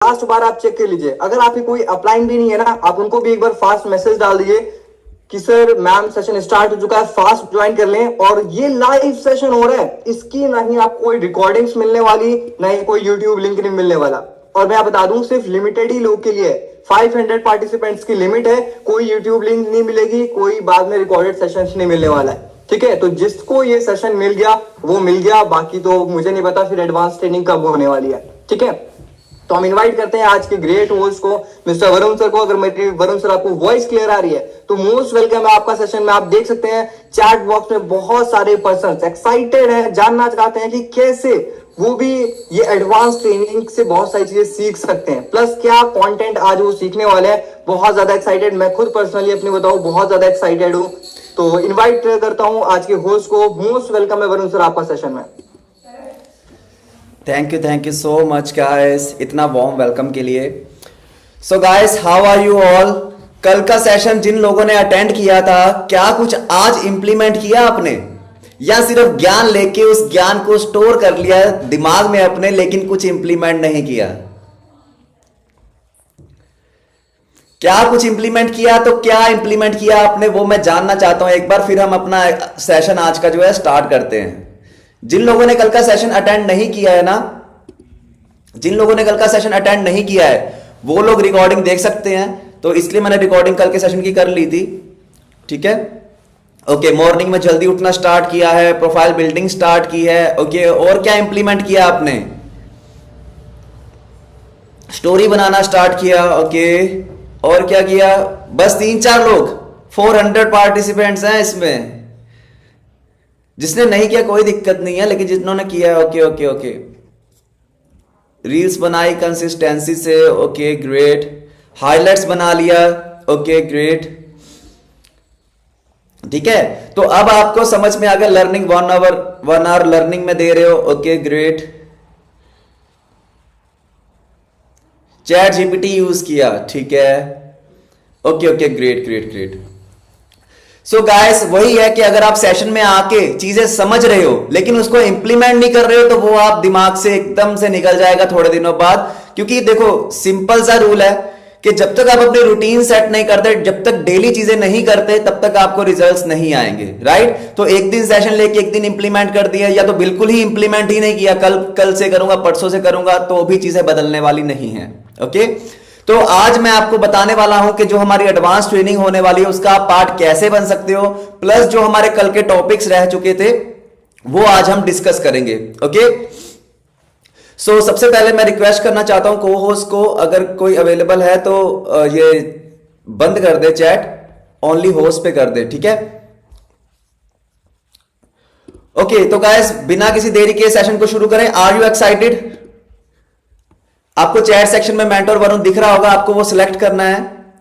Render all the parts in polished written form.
Last बार आप check कर लीजिए, अगर आपकी कोई अपलाइन भी नहीं है ना, आप उनको भी एक बार फास्ट मैसेज डाल दीजिए कि सर मैम सेशन स्टार्ट हो चुका है, फास्ट ज्वाइन कर लें। और ये लाइव सेशन हो रहा है, इसकी ना ही आपको कोई रिकॉर्डिंग्स मिलने वाली, ना ही कोई यूट्यूब लिंक नहीं मिलने वाला। और मैं बता दूं सिर्फ लिमिटेड ही लोग के लिए 500 पार्टिसिपेंट्स की लिमिट है, कोई यूट्यूब लिंक नहीं मिलेगी, कोई बाद में रिकॉर्डेड सेशन नहीं मिलने वाला है। ठीक है, तो जिसको ये सेशन मिल गया वो मिल गया, बाकी तो मुझे नहीं पता फिर एडवांस ट्रेनिंग कब होने वाली है। ठीक है, तो हम इनवाइट करते हैं आज के ग्रेट होस्ट को, मिस्टर वरुण सर को। अगर मेरी वरुण सर आपको वॉइस क्लियर आ रही है तो मोस्ट वेलकम है आपका सेशन में। आप देख सकते हैं चैट बॉक्स में बहुत सारे पर्सन एक्साइटेड हैं, जानना चाहते हैं कि कैसे वो भी ये एडवांस ट्रेनिंग से बहुत सारी चीजें सीख सकते हैं, प्लस क्या कंटेंट आज वो सीखने वाले हैं। बहुत ज्यादा एक्साइटेड, मैं खुद पर्सनली अपनी बताऊं बहुत ज्यादा एक्साइटेड हूं। तो इन्वाइट करता हूं आज के होस्ट को। मोस्ट वेलकम है वरुण सर आपका सेशन में। Thank you so much guys, इतना वार्म वेलकम के लिए। So guys, how are you all? कल का सेशन जिन लोगों ने अटेंड किया था, क्या कुछ आज इंप्लीमेंट किया आपने, या सिर्फ ज्ञान लेके उस ज्ञान को स्टोर कर लिया दिमाग में अपने, लेकिन कुछ इंप्लीमेंट नहीं किया? क्या कुछ इंप्लीमेंट किया? तो क्या इंप्लीमेंट किया आपने वो मैं जानना चाहता हूं एक बार, फिर हम अपना सेशन आज का जो है स्टार्ट करते हैं। जिन लोगों ने कल का सेशन अटेंड नहीं किया है ना, जिन लोगों ने कल का सेशन अटेंड नहीं किया है वो लोग रिकॉर्डिंग देख सकते हैं, तो इसलिए मैंने रिकॉर्डिंग कल के सेशन की कर ली थी। ठीक है, ओके। मॉर्निंग में जल्दी उठना स्टार्ट किया है, प्रोफाइल बिल्डिंग स्टार्ट की है, ओके। और क्या इंप्लीमेंट किया आपने? स्टोरी बनाना स्टार्ट किया, ओके। और क्या किया? बस 3-4 लोग, 400 पार्टिसिपेंट्स हैं इसमें। जिसने नहीं किया कोई दिक्कत नहीं है, लेकिन जिन्होंने किया है, ओके ओके ओके। रील्स बनाई कंसिस्टेंसी से, ओके ग्रेट। हाइलाइट्स बना लिया, ओके ग्रेट। ठीक है, तो अब आपको समझ में आ गया। लर्निंग 1 आवर लर्निंग में दे रहे हो, okay great. Chat GPT use किया, ठीक है, okay okay great great great. So guys, वही है कि अगर आप सेशन में आके चीजें समझ रहे हो लेकिन उसको इंप्लीमेंट नहीं कर रहे हो, तो वो आप दिमाग से एकदम से निकल जाएगा थोड़े दिनों बाद। क्योंकि देखो, सिंपल सा रूल है कि जब तक आप अपनी रूटीन सेट नहीं करते, जब तक डेली चीजें नहीं करते, तब तक आपको रिजल्ट्स नहीं आएंगे, राइट? तो एक दिन सेशन लेके एक दिन इंप्लीमेंट कर दिया, या तो बिल्कुल ही इंप्लीमेंट ही नहीं किया, कल से करूंगा, परसों से करूंगा, तो भी चीजें बदलने वाली नहीं है। ओके, तो आज मैं आपको बताने वाला हूं कि जो हमारी एडवांस ट्रेनिंग होने वाली है उसका आप पार्ट कैसे बन सकते हो, प्लस जो हमारे कल के टॉपिक्स रह चुके थे वो आज हम डिस्कस करेंगे। ओके, सो सबसे पहले मैं रिक्वेस्ट करना चाहता हूं को होस्ट को, अगर कोई अवेलेबल है तो ये बंद कर दे, चैट ओनली होस्ट पे कर दे, ठीक है? ओके, तो गाइस बिना किसी देरी के सेशन को शुरू करें। Are you excited? आपको चैट सेक्शन में मेंटर वरुण दिख रहा होगा, आपको वो सिलेक्ट करना है,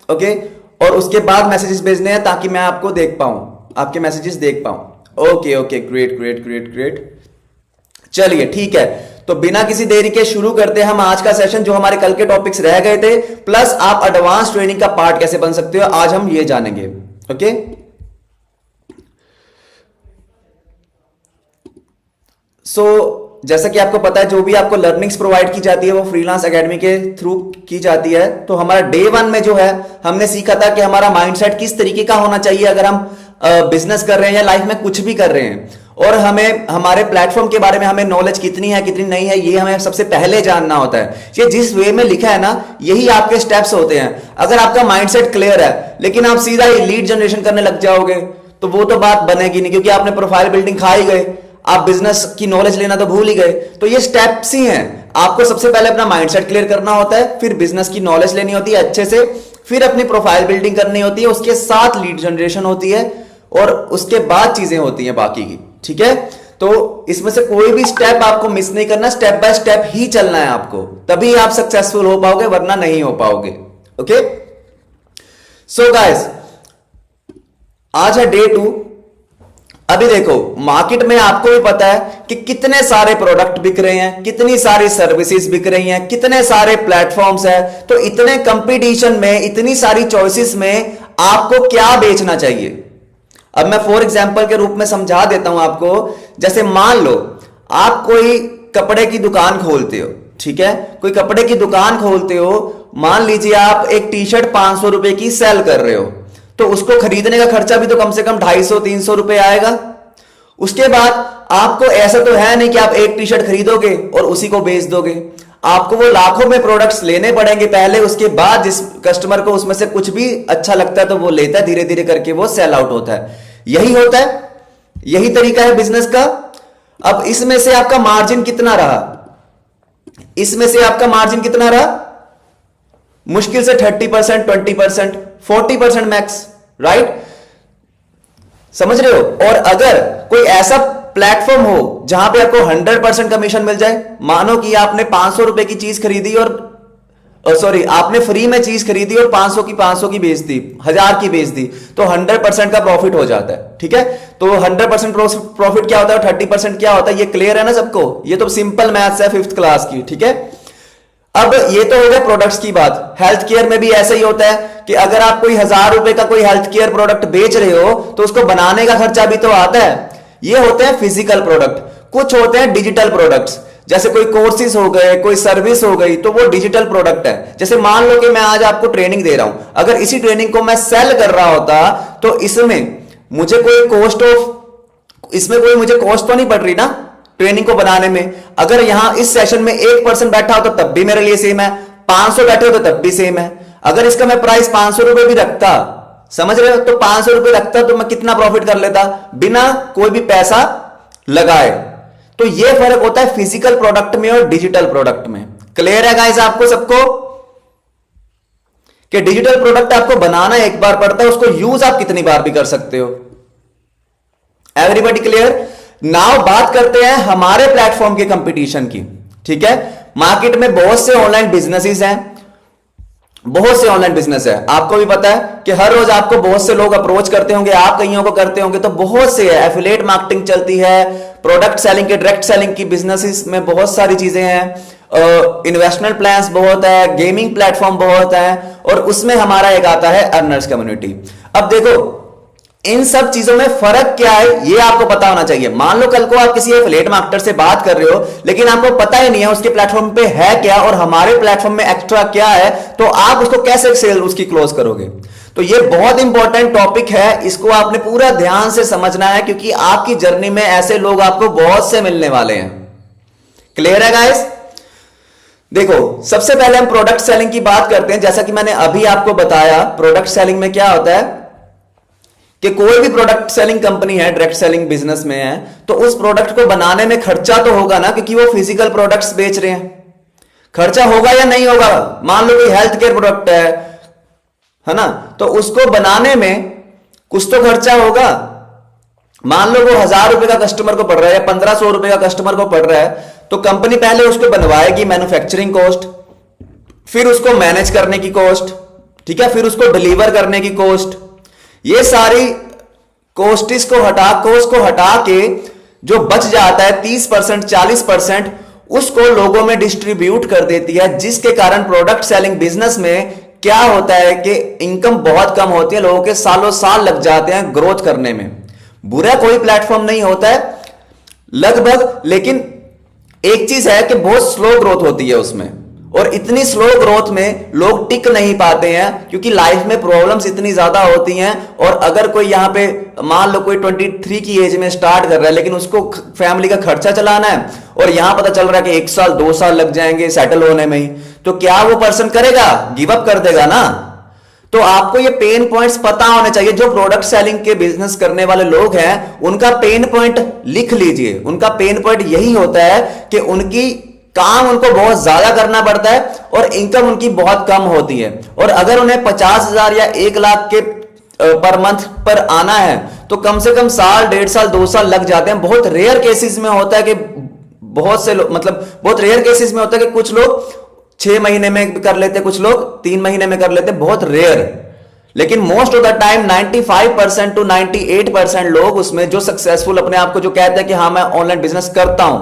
ओके। और उसके बाद मैसेजेस भेजने हैं ताकि मैं आपको देख पाऊं, आपके मैसेजेस देख पाऊं। Okay okay great great great great. चलिए ठीक है, तो बिना किसी देरी के शुरू करते हैं हम आज का सेशन। जो हमारे कल के टॉपिक्स रह गए थे, प्लस आप एडवांस ट्रेनिंग का पार्ट कैसे बन सकते हो, आज हम ये जानेंगे। ओके, सो जैसा कि आपको पता है, जो भी आपको लर्निंग्स प्रोवाइड की जाती है वो फ्रीलांस एकेडमी के थ्रू की जाती है। तो हमारा डे 1 में जो है हमने सीखा था कि हमारा माइंडसेट किस तरीके का होना चाहिए अगर हम बिजनेस कर रहे हैं या लाइफ में कुछ भी कर रहे हैं, और हमें हमारे प्लेटफॉर्म के बारे में हमें नॉलेज कितनी है कितनी नहीं है, ये हमें सबसे पहले जानना होता है। ये जिस वे में लिखा है ना, यही आपके स्टेप्स होते हैं। अगर आपका माइंडसेट क्लियर है लेकिन आप सीधा ही लीड जनरेशन करने लग जाओगे तो वो तो बात बनेगी नहीं, क्योंकि आपने प्रोफाइल बिल्डिंग खा ही गए, आप बिजनेस की नॉलेज लेना तो भूल ही गए। तो ये स्टेप्स ही हैं। आपको सबसे पहले अपना माइंडसेट क्लियर करना होता है, फिर बिजनेस की नॉलेज लेनी होती है अच्छे से, फिर अपनी प्रोफाइल बिल्डिंग करनी होती है, उसके साथ लीड जनरेशन होती है, और उसके बाद चीजें होती हैं बाकी की। ठीक है, तो इसमें से कोई भी स्टेप आपको मिस नहीं करना, स्टेप बाय स्टेप ही चलना है आपको, तभी आप सक्सेसफुल हो पाओगे, वरना नहीं हो पाओगे। ओके, सो गाइस, आज है डे 2। अभी देखो, मार्केट में आपको भी पता है कि कितने सारे प्रोडक्ट बिक रहे हैं, कितनी सारी सर्विसेज बिक रही हैं, कितने सारे प्लेटफॉर्म्स हैं। तो इतने कंपटीशन में, इतनी सारी चॉइसेस में आपको क्या बेचना चाहिए? अब मैं फॉर एग्जांपल के रूप में समझा देता हूं आपको। जैसे मान लो आप कोई कपड़े की दुकान खोलते हो, ठीक है, कोई कपड़े की दुकान खोलते हो, मान लीजिए आप एक टी शर्ट 500 रुपए की सेल कर रहे हो, तो उसको खरीदने का खर्चा भी तो कम से कम 250-300 रुपए आएगा। उसके बाद आपको ऐसा तो है नहीं कि आप एक टी शर्ट खरीदोगे और उसी को बेच दोगे, आपको वो लाखों में प्रोडक्ट्स लेने पड़ेंगे पहले, उसके बाद जिस कस्टमर को उसमें से कुछ भी अच्छा लगता है तो वो लेता है, धीरे धीरे करके वो सेल आउट होता है। यही होता है, यही तरीका है बिजनेस का। अब इसमें से आपका मार्जिन कितना रहा, इसमें से आपका मार्जिन कितना रहा, मुश्किल से 30%, 20%, 40% मैक्स, राइट, समझ रहे हो। और अगर कोई ऐसा प्लेटफॉर्म हो जहां पे आपको 100% कमीशन मिल जाए, मानो कि आपने 500 रुपए की चीज खरीदी और सॉरी आपने फ्री में चीज खरीदी और 500 की बेच दी, 1000 की बेच दी, तो 100% का प्रॉफिट हो जाता है, ठीक है। तो 100% प्रॉफिट क्या होता है, 30% क्या होता है, ये क्लियर है ना सबको, ये तो सिंपल मैथ्स है 5th क्लास की, ठीक है। अब ये तो हो गया प्रोडक्ट्स की बात। हेल्थ केयर में भी ऐसा ही होता है कि अगर आप कोई 1000 रुपए का कोई हेल्थ केयर प्रोडक्ट बेच रहे हो तो उसको बनाने का खर्चा भी तो आता है। ये होते हैं फिजिकल प्रोडक्ट। कुछ होते हैं डिजिटल प्रोडक्ट्स, जैसे कोई कोर्सेज हो गए, कोई सर्विस हो गई, तो वो डिजिटल प्रोडक्ट है। जैसे मान लो कि मैं आज आपको ट्रेनिंग दे रहा हूं, अगर इसी ट्रेनिंग को मैं सेल कर रहा होता तो इसमें मुझे कोई कॉस्ट तो नहीं पड़ रही ना ट्रेनिंग को बनाने में। अगर यहां इस सेशन में 1% बैठा हो तो तब भी मेरे लिए सेम है, 500 बैठे हो तो तब भी सेम है। अगर इसका मैं प्राइस 500 रुपए भी रखता, समझ रहे हो, तो 500 रुपए रखता तो मैं कितना प्रॉफिट कर लेता बिना कोई भी पैसा लगाए। तो ये फर्क होता है फिजिकल प्रोडक्ट में और डिजिटल प्रोडक्ट में। क्लियर है गाइस आपको सबको कि डिजिटल प्रोडक्ट आपको बनाना एक बार पड़ता है, उसको यूज आप कितनी बार भी कर सकते हो। Everybody clear. नाउ बात करते हैं हमारे प्लेटफॉर्म के कंपटीशन की, ठीक है। मार्केट में बहुत से ऑनलाइन बिजनेसेस हैं, बहुत से ऑनलाइन बिजनेस है, आपको भी पता है कि हर रोज आपको बहुत से लोग अप्रोच करते होंगे, आप कईयों को करते होंगे, तो बहुत से है। एफिलिएट मार्केटिंग चलती है, प्रोडक्ट सेलिंग के, डायरेक्ट सेलिंग की बिजनेसेस में बहुत सारी चीजें हैं, इन्वेस्टमेंट प्लान्स बहुत है, गेमिंग प्लेटफॉर्म बहुत है, और उसमें हमारा एक आता है अर्नर्स कम्युनिटी। अब देखो इन सब चीजों में फर्क क्या है ये आपको पता होना चाहिए। मान लो कल को आप किसी एफिलिएट मार्केटर से बात कर रहे हो लेकिन आपको पता ही नहीं है उसके प्लेटफॉर्म पे है क्या और हमारे प्लेटफॉर्म में एक्स्ट्रा क्या है, तो आप उसको कैसे सेल उसकी क्लोज करोगे। तो ये बहुत इंपॉर्टेंट टॉपिक है, इसको आपने पूरा ध्यान से समझना है, क्योंकि आपकी जर्नी में ऐसे लोग आपको बहुत से मिलने वाले हैं। क्लियर है गाइस। देखो सबसे पहले हम प्रोडक्ट सेलिंग की बात करते हैं। जैसा कि मैंने अभी आपको बताया, प्रोडक्ट सेलिंग में क्या होता है कि कोई भी प्रोडक्ट सेलिंग कंपनी है, डायरेक्ट सेलिंग बिजनेस में है, तो उस प्रोडक्ट को बनाने में खर्चा तो होगा ना, क्योंकि वो फिजिकल प्रोडक्ट्स बेच रहे हैं। खर्चा होगा या नहीं होगा। मान लो कोई हेल्थ केयर प्रोडक्ट है ना, तो उसको बनाने में कुछ तो खर्चा होगा। मान लो वो 1000 रुपए का कस्टमर को पड़ रहा है या 1500 रुपए का कस्टमर को पड़ रहा है, तो कंपनी पहले उसको बनवाएगी, मैन्युफैक्चरिंग कॉस्ट, फिर उसको मैनेज करने की कॉस्ट, ठीक है, फिर उसको डिलीवर करने की कॉस्ट, ये सारी कॉस्ट को हटा के जो बच जाता है 30%, 40%, उसको लोगों में डिस्ट्रीब्यूट कर देती है, जिसके कारण प्रोडक्ट सेलिंग बिजनेस में क्या होता है कि इनकम बहुत कम होती है, लोगों के सालों साल लग जाते हैं ग्रोथ करने में। बुरा कोई प्लेटफॉर्म नहीं होता है लगभग, लेकिन एक चीज है कि बहुत स्लो ग्रोथ होती है उसमें, और इतनी स्लो ग्रोथ में लोग टिक नहीं पाते हैं क्योंकि लाइफ में प्रॉब्लम्स इतनी ज्यादा होती हैं। और अगर कोई यहां पे मान लो कोई 23 की एज में स्टार्ट कर रहा है, लेकिन उसको फैमिली का खर्चा चलाना है और यहां पता चल रहा है कि 1 साल 2 साल लग जाएंगे सेटल होने में ही, तो क्या वो पर्सन करेगा, गिव अप कर देगा ना। तो आपको ये पेन पॉइंट्स पता होने चाहिए। जो प्रोडक्ट सेलिंग के बिजनेस करने वाले लोग हैं उनका पेन पॉइंट लिख लीजिए। उनका पेन पॉइंट यही होता है कि उनकी काम उनको बहुत ज्यादा करना पड़ता है और इनकम उनकी बहुत कम होती है। और अगर उन्हें 50,000 या 1 लाख के पर मंथ पर आना है तो कम से कम साल, 1.5 साल, 2 साल लग जाते हैं। बहुत रेयर केसेस में होता है कि बहुत रेयर केसेस में होता है कि कुछ लोग 6 महीने में कर लेते, कुछ लोग 3 महीने में कर लेते, बहुत रेयर। लेकिन most of the time 95% to 98% लोग उसमें जो सक्सेसफुल अपने आप को जो कहते हैं कि हाँ मैं ऑनलाइन बिजनेस करता हूं,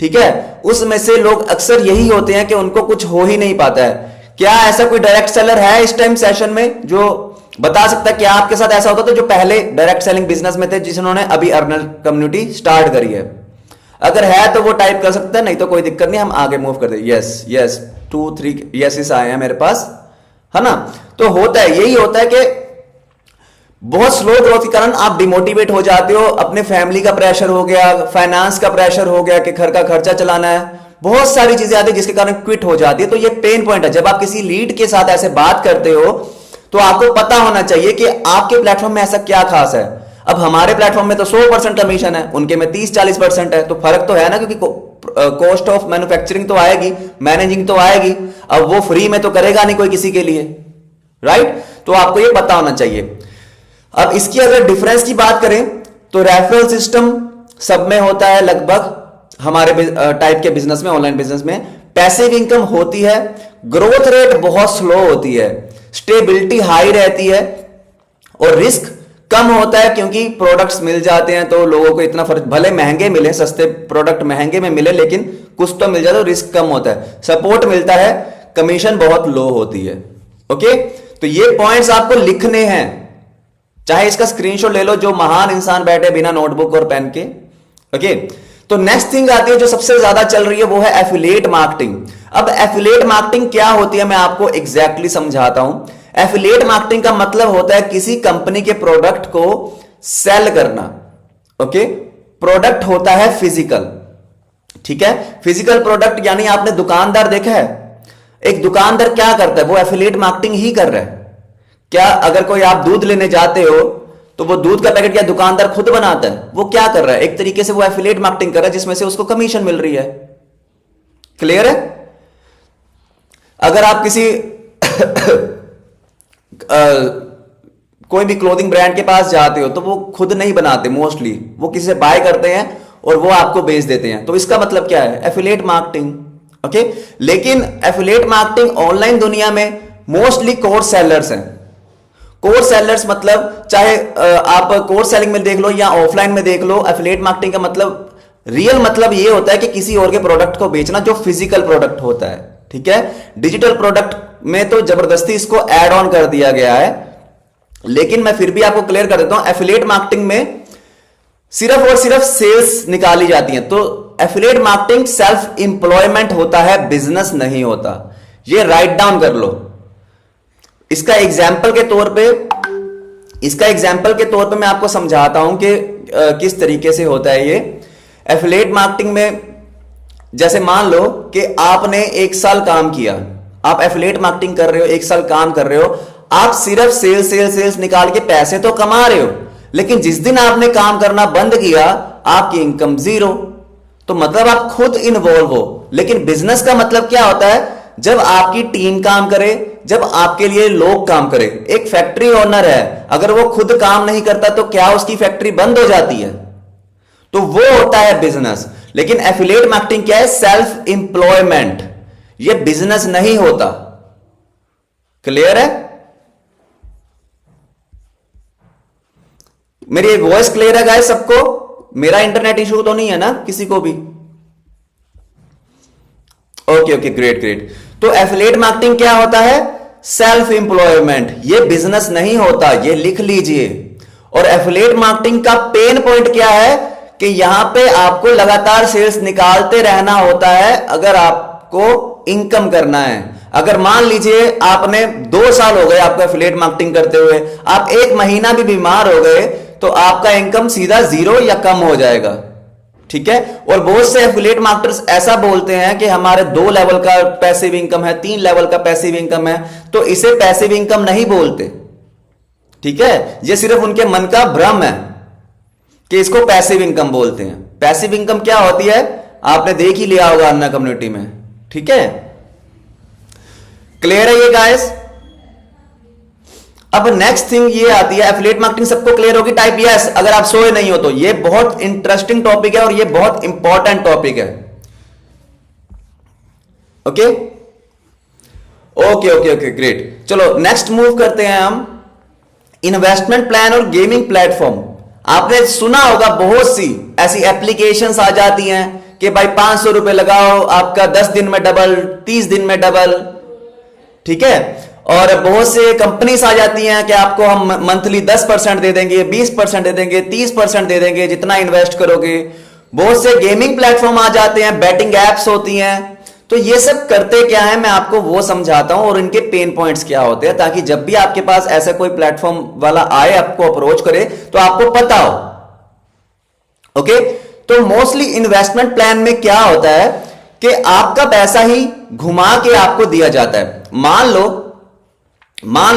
ठीक है, उसमें से लोग अक्सर यही होते हैं कि उनको कुछ हो ही नहीं पाता है। क्या ऐसा कोई डायरेक्ट सेलर है इस टाइम सेशन में जो बता सकता है क्या आपके साथ ऐसा होता था जो पहले डायरेक्ट सेलिंग बिजनेस में थे, जिन्होंने अभी अर्नर कम्युनिटी स्टार्ट करी है? अगर है तो वो टाइप कर सकते हैं, नहीं तो कोई दिक्कत नहीं, हम आगे मूव कर दे। यस यस 2 3 यस आए हैं मेरे पास, है ना। तो होता है, यही होता है कि बहुत स्लो ग्रोथ के कारण आप डिमोटिवेट हो जाते हो, अपने फैमिली का प्रेशर हो गया, फाइनेंस का प्रेशर हो गया कि घर का खर्चा चलाना है, बहुत सारी चीजें आती है जिसके कारण क्विट हो जाती है। तो ये पेन पॉइंट है। जब आप किसी लीड के साथ ऐसे बात करते हो तो आपको पता होना चाहिए कि आपके प्लेटफॉर्म में ऐसा क्या खास है। अब हमारे प्लेटफॉर्म में तो 100% कमीशन है, उनके में 30-40% है, तो फर्क तो है ना, क्योंकि कॉस्ट ऑफ मैन्युफैक्चरिंग तो आएगी, मैनेजिंग तो आएगी। अब वो फ्री में तो करेगा नहीं कोई किसी के लिए, राइट। तो आपको ये पता होना चाहिए। अब इसकी अगर डिफरेंस की बात करें तो रेफरल सिस्टम सब में होता है लगभग, हमारे टाइप के बिजनेस में, ऑनलाइन बिजनेस में पैसिव इनकम होती है, ग्रोथ रेट बहुत स्लो होती है, स्टेबिलिटी हाई रहती है और रिस्क कम होता है, क्योंकि प्रोडक्ट्स मिल जाते हैं तो लोगों को इतना फर्क, भले महंगे मिले, सस्ते प्रोडक्ट महंगे में मिले, लेकिन कुछ तो मिल जाता है, रिस्क कम होता है, सपोर्ट मिलता है, कमीशन बहुत लो होती है। ओके, तो ये पॉइंट्स आपको लिखने हैं, चाहे इसका स्क्रीनशॉट ले लो, जो महान इंसान बैठे बिना नोटबुक और पेन के। ओके, तो नेक्स्ट थिंग आती है जो सबसे ज्यादा चल रही है, वो है एफिलिएट मार्केटिंग। अब एफिलिएट मार्केटिंग क्या होती है मैं आपको एग्जैक्टली समझाता हूं। एफिलिएट मार्केटिंग का मतलब होता है किसी कंपनी के प्रोडक्ट को सेल करना। ओके, प्रोडक्ट होता है फिजिकल, ठीक है, फिजिकल प्रोडक्ट, यानी आपने दुकानदार देखा है, एक दुकानदार क्या करता है, वो एफिलिएट मार्केटिंग ही कर रहा है। क्या अगर कोई आप दूध लेने जाते हो तो वो दूध का पैकेट क्या दुकानदार खुद बनाता है, वो क्या कर रहा है, एक तरीके से वो एफिलिएट मार्केटिंग कर रहा है जिसमें से उसको कमीशन मिल रही है। क्लियर है। अगर आप किसी कोई भी क्लोथिंग ब्रांड के पास जाते हो तो वो खुद नहीं बनाते, मोस्टली वो किसी से बाय करते हैं और वो आपको बेच देते हैं, तो इसका मतलब क्या है, एफिलिएट मार्केटिंग। ओके, लेकिन एफिलिएट मार्केटिंग ऑनलाइन दुनिया में मोस्टली कोर्स सेलर्स हैं। कोर्स सेलर्स मतलब चाहे आप कोर्स सेलिंग में देख लो या ऑफलाइन में देख लो, एफिलिएट मार्केटिंग का मतलब, रियल मतलब ये होता है कि किसी और के प्रोडक्ट को बेचना जो फिजिकल प्रोडक्ट होता है, ठीक है। डिजिटल प्रोडक्ट में तो जबरदस्ती इसको ऐड ऑन कर दिया गया है, लेकिन मैं फिर भी आपको क्लियर कर देता हूं, एफिलिएट मार्केटिंग में सिर्फ और सिर्फ सेल्स निकाली जाती है। तो एफिलिएट मार्केटिंग सेल्फ इंप्लॉयमेंट होता है, बिजनेस नहीं होता। ये राइट डाउन कर लो। इसका एग्जाम्पल के तौर पे मैं आपको समझाता हूं कि किस तरीके से होता है ये एफिलिएट मार्केटिंग में। जैसे मान लो कि आपने 1 साल काम किया, आप एफिलिएट मार्केटिंग कर रहे हो, 1 साल काम कर रहे हो, आप सिर्फ सेल्स निकाल के पैसे तो कमा रहे हो, लेकिन जिस दिन आपने काम करना बंद किया आपकी इनकम 0। तो मतलब आप खुद इन्वॉल्व हो। लेकिन बिजनेस का मतलब क्या होता है, जब आपकी टीम काम करे, जब आपके लिए लोग काम करे। एक फैक्ट्री ओनर है, अगर वो खुद काम नहीं करता तो क्या उसकी फैक्ट्री बंद हो जाती है, तो वो होता है बिजनेस। लेकिन एफिलिएट मार्केटिंग क्या है, सेल्फ इंप्लॉयमेंट, ये बिजनेस नहीं होता। क्लियर है। मेरी वॉइस क्लियर है गाइस सबको, मेरा इंटरनेट इशू तो नहीं है ना किसी को भी। Okay okay, great. तो एफिलिएट मार्केटिंग क्या होता है, सेल्फ इंप्लॉयमेंट, ये बिजनेस नहीं होता, ये लिख लीजिए। और एफिलिएट मार्केटिंग का पेन पॉइंट क्या है कि यहां पे आपको लगातार सेल्स निकालते रहना होता है अगर आपको इनकम करना है। अगर मान लीजिए आपने 2 साल हो गए आपको एफिलिएट मार्केटिंग करते हुए, आप 1 महीना भी बीमार हो गए तो आपका इनकम सीधा 0 या कम हो जाएगा, ठीक है। और बहुत से एफिलिएट मार्केटर्स ऐसा बोलते हैं कि हमारे 2 लेवल का पैसिव इनकम है, 3 लेवल का पैसिव इनकम है, तो इसे पैसिव इनकम नहीं बोलते, ठीक है। ये सिर्फ उनके मन का भ्रम है कि इसको पैसिव इनकम बोलते हैं। पैसिव इनकम क्या होती है आपने देख ही लिया होगा अन्ना कम्युनिटी में, ठीक है। क्लियर है ये गाइस। अब नेक्स्ट थिंग ये आती है, एफिलिएट मार्केटिंग सबको क्लियर होगी, टाइप यस अगर आप सोए नहीं हो तो। ये बहुत इंटरेस्टिंग टॉपिक है और ये बहुत इंपॉर्टेंट टॉपिक है। Okay okay okay okay, great. चलो नेक्स्ट मूव करते हैं हम, इन्वेस्टमेंट प्लान और गेमिंग प्लेटफॉर्म। आपने सुना होगा बहुत सी ऐसी एप्लीकेशंस आ जाती हैं कि भाई 500 रुपए लगाओ, आपका 10 दिन में डबल, 30 दिन में डबल, ठीक है। और बहुत से कंपनीज आ जाती हैं कि आपको हम मंथली 10% दे देंगे, 20% दे देंगे, 30% दे देंगे जितना इन्वेस्ट करोगे। बहुत से गेमिंग प्लेटफॉर्म आ जाते हैं, बैटिंग एप्स होती हैं। तो ये सब करते क्या है, मैं आपको वो समझाता हूं और इनके पेन पॉइंट्स क्या होते हैं, ताकि जब भी आपके पास ऐसा कोई प्लेटफॉर्म वाला आए, आपको अप्रोच करे, तो आपको पता हो। ओके, तो मोस्टली इन्वेस्टमेंट प्लान में क्या होता है कि आपका पैसा ही घुमा के आपको दिया जाता है। मान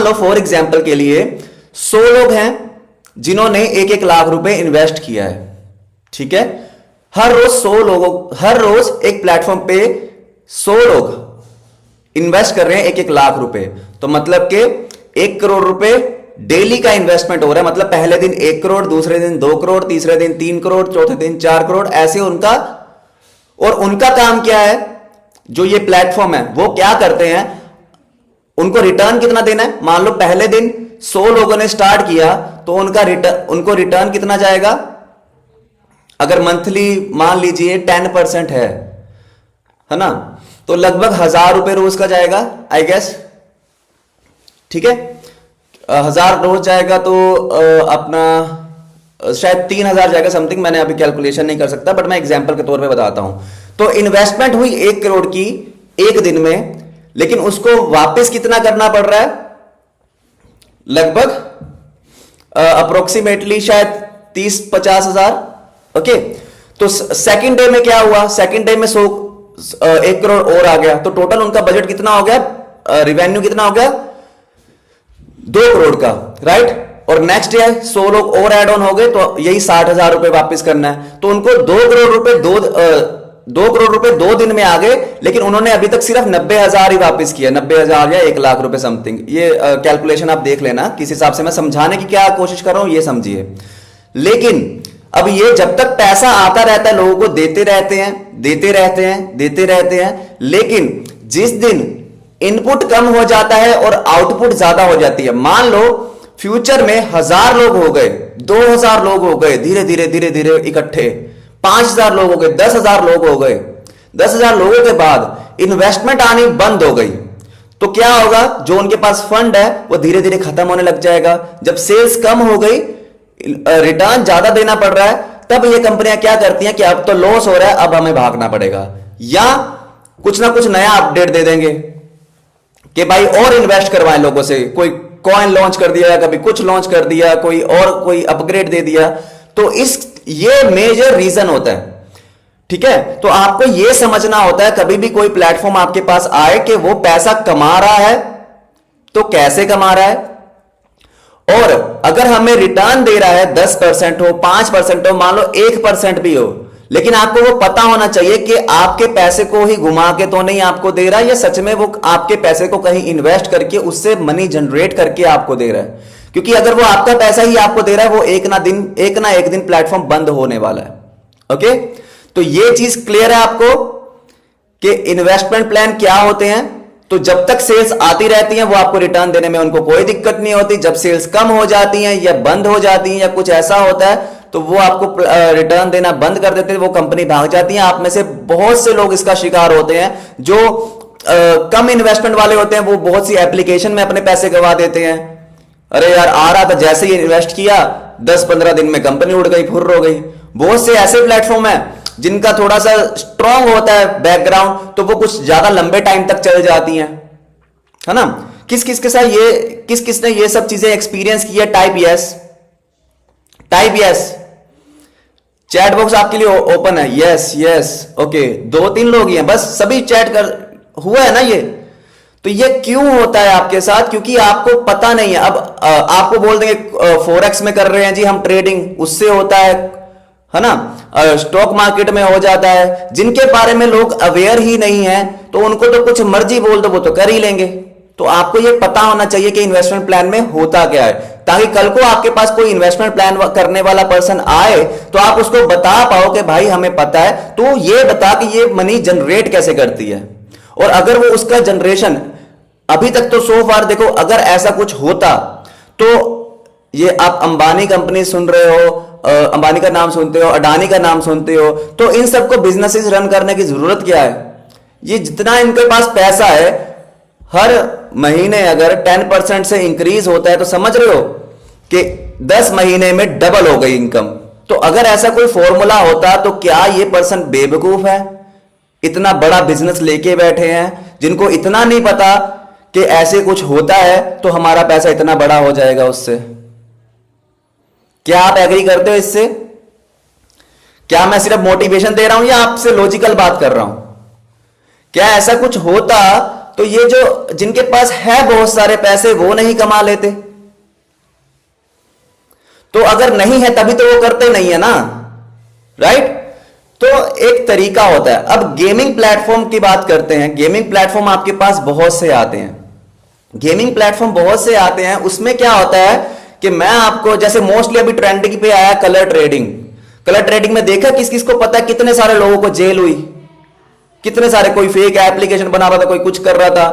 लो फॉर एग्जाम्पल के लिए 100 लोग हैं जिन्होंने 1-1 लाख रुपए इन्वेस्ट किया है, ठीक है। हर रोज एक प्लेटफॉर्म पे 100 लोग इन्वेस्ट कर रहे हैं 1-1 लाख रुपए, तो मतलब कि 1 करोड़ रुपए डेली का इन्वेस्टमेंट हो रहा है। मतलब पहले दिन 1 करोड़, दूसरे दिन 2 करोड़, तीसरे दिन 3 करोड़, चौथे दिन 4 करोड़, ऐसे उनका। और उनका काम क्या है, जो ये प्लेटफॉर्म है वो क्या करते हैं, उनको रिटर्न कितना देना है। मान लो पहले दिन 100 लोगों ने स्टार्ट किया, तो उनको रिटर्न कितना जाएगा, अगर मंथली मान लीजिए 10% है ना, तो लगभग 1000 रुपए रोज का जाएगा, आई गेस, ठीक है। 1000 रोज जाएगा तो अपना शायद 3000 जाएगा समथिंग, मैंने अभी कैलकुलेशन नहीं कर सकता, बट मैं एग्जांपल के तौर पे बताता हूं। तो इन्वेस्टमेंट हुई 1 करोड़ की एक दिन में, लेकिन उसको वापस कितना करना पड़ रहा है, लगभग अप्रोक्सीमेटली शायद 30-50 हजार। ओके, तो सेकंड डे में क्या हुआ, सेकंड डे में 1 करोड़ और आ गया, तो टोटल उनका बजट कितना हो गया, रिवेन्यू कितना हो गया, 2 करोड़ का, राइट। और नेक्स्ट डे 100 लोग और ऐड ऑन हो गए, तो यही 60,000 रुपए वापस करना है। तो उनको 2 करोड़ रुपए 2 दिन में आ गए, लेकिन उन्होंने अभी तक सिर्फ 90,000 ही वापस किया, 90,000 या 1 लाख रुपए समथिंग। ये कैलकुलेशन आप देख लेना, किस हिसाब से मैं समझाने की क्या कोशिश कर रहा हूं ये समझिए। लेकिन अब ये जब तक पैसा आता रहता है, लोगों को देते रहते हैं, लेकिन जिस दिन इनपुट कम हो जाता है और आउटपुट ज्यादा हो जाती है, मान लो फ्यूचर में 1000 लोग हो गए, 2000 लोग हो गए, धीरे धीरे इकट्ठे 5000 लोग हो गए, 10,000 लोग हो गए, 10,000 लोगों के बाद इन्वेस्टमेंट आनी बंद हो गई, तो क्या होगा, जो उनके पास फंड है वो धीरे धीरे खत्म होने लग जाएगा। जब सेल्स कम हो गई, रिटर्न ज्यादा देना पड़ रहा है, तब ये कंपनियां क्या करती हैं कि अब तो लॉस हो रहा है, अब हमें भागना पड़ेगा, या कुछ ना कुछ नया अपडेट दे देंगे कि भाई और इन्वेस्ट करवाएं लोगों से। कोई कॉइन लॉन्च कर दिया, कभी कुछ लॉन्च कर दिया, कोई अपग्रेड दे दिया। तो ये मेजर रीजन होता है, ठीक है। तो आपको ये समझना होता है, कभी भी कोई प्लेटफॉर्म आपके पास आए कि वो पैसा कमा रहा है तो कैसे कमा रहा है, और अगर हमें रिटर्न दे रहा है 10% हो, 5% हो, मान लो 1% भी हो, लेकिन आपको वो पता होना चाहिए कि आपके पैसे को ही घुमा के तो नहीं आपको दे रहा है, या सच में वो आपके पैसे को कहीं इन्वेस्ट करके उससे मनी जनरेट करके आपको दे रहा है। क्योंकि अगर वो आपका पैसा ही आपको दे रहा है, वो एक ना एक दिन प्लेटफॉर्म बंद होने वाला है। ओके, तो ये चीज क्लियर है आपको कि इन्वेस्टमेंट प्लान क्या होते हैं। तो जब तक सेल्स आती रहती हैं, वो आपको रिटर्न देने में उनको कोई दिक्कत नहीं होती। जब सेल्स कम हो जाती हैं या बंद हो जाती हैं या कुछ ऐसा होता है, तो वो आपको रिटर्न देना बंद कर देते हैं, वो कंपनी भाग जाती है। आप में से बहुत से लोग इसका शिकार होते हैं, जो कम इन्वेस्टमेंट वाले होते हैं, वो बहुत सी एप्लीकेशन में अपने पैसे गवा देते हैं। अरे यार, आ रहा था, जैसे ही इन्वेस्ट किया 10-15 दिन में कंपनी उड़ गई, फुर्र हो गई। बहुत से ऐसे प्लेटफॉर्म है जिनका थोड़ा सा स्ट्रांग होता है बैकग्राउंड, तो वो कुछ ज्यादा लंबे टाइम तक चल जाती हैं, है ना। किस किसने ये सब चीजें एक्सपीरियंस की है? Type yes. चैट बॉक्स आपके लिए ओपन है। यस ओके, 2-3 लोग ही हैं बस, सभी चैट कर हुआ है ना ये। तो ये क्यों होता है आपके साथ? क्योंकि आपको पता नहीं है। अब आपको बोल देंगे फॉरेक्स में कर रहे हैं जी हम ट्रेडिंग, उससे होता है ना, स्टॉक मार्केट में हो जाता है। जिनके बारे में लोग अवेयर ही नहीं है, तो उनको तो कुछ मर्जी बोल दो, वो तो कर ही लेंगे। तो आपको ये पता होना चाहिए कि इन्वेस्टमेंट प्लान में होता क्या है, ताकि कल को आपके पास कोई इन्वेस्टमेंट प्लान करने वाला पर्सन आए तो आप उसको बता पाओ कि भाई हमें पता है, तो ये बता कि ये मनी जनरेट कैसे करती है। और अगर वो उसका जनरेशन अभी तक तो सो फार देखो, अगर ऐसा कुछ होता तो ये आप अंबानी कंपनी सुन रहे हो, अंबानी का नाम सुनते हो, अडानी का नाम सुनते हो, तो इन सबको बिजनेसेस रन करने की जरूरत क्या है? ये जितना इनके पास पैसा है, हर महीने अगर 10% से इंक्रीज होता है, तो समझ रहे हो कि 10 महीने में डबल हो गई इनकम। तो अगर ऐसा कोई फॉर्मूला होता तो क्या ये पर्सन बेवकूफ है? इतना बड़ा बिजनेस लेके बैठे हैं, जिनको इतना नहीं पता कि ऐसे कुछ होता है तो हमारा पैसा इतना बड़ा हो जाएगा उससे। क्या आप एग्री करते हो इससे? क्या मैं सिर्फ मोटिवेशन दे रहा हूं या आपसे लॉजिकल बात कर रहा हूं? क्या ऐसा कुछ होता तो ये जो जिनके पास है बहुत सारे पैसे वो नहीं कमा लेते? तो अगर नहीं है तभी तो वो करते नहीं है ना, राइट? तो एक तरीका होता है। अब गेमिंग प्लेटफॉर्म की बात करते हैं। गेमिंग प्लेटफॉर्म आपके पास बहुत से आते हैं, गेमिंग प्लेटफॉर्म बहुत से आते हैं। उसमें क्या होता है कि मैं आपको, जैसे मोस्टली अभी ट्रेंडिंग पे आया कलर ट्रेडिंग। कलर ट्रेडिंग में देखा किस किस को पता है, कितने सारे लोगों को जेल हुई, कितने सारे, कोई फेक एप्लीकेशन बना रहा था, कोई कुछ कर रहा था।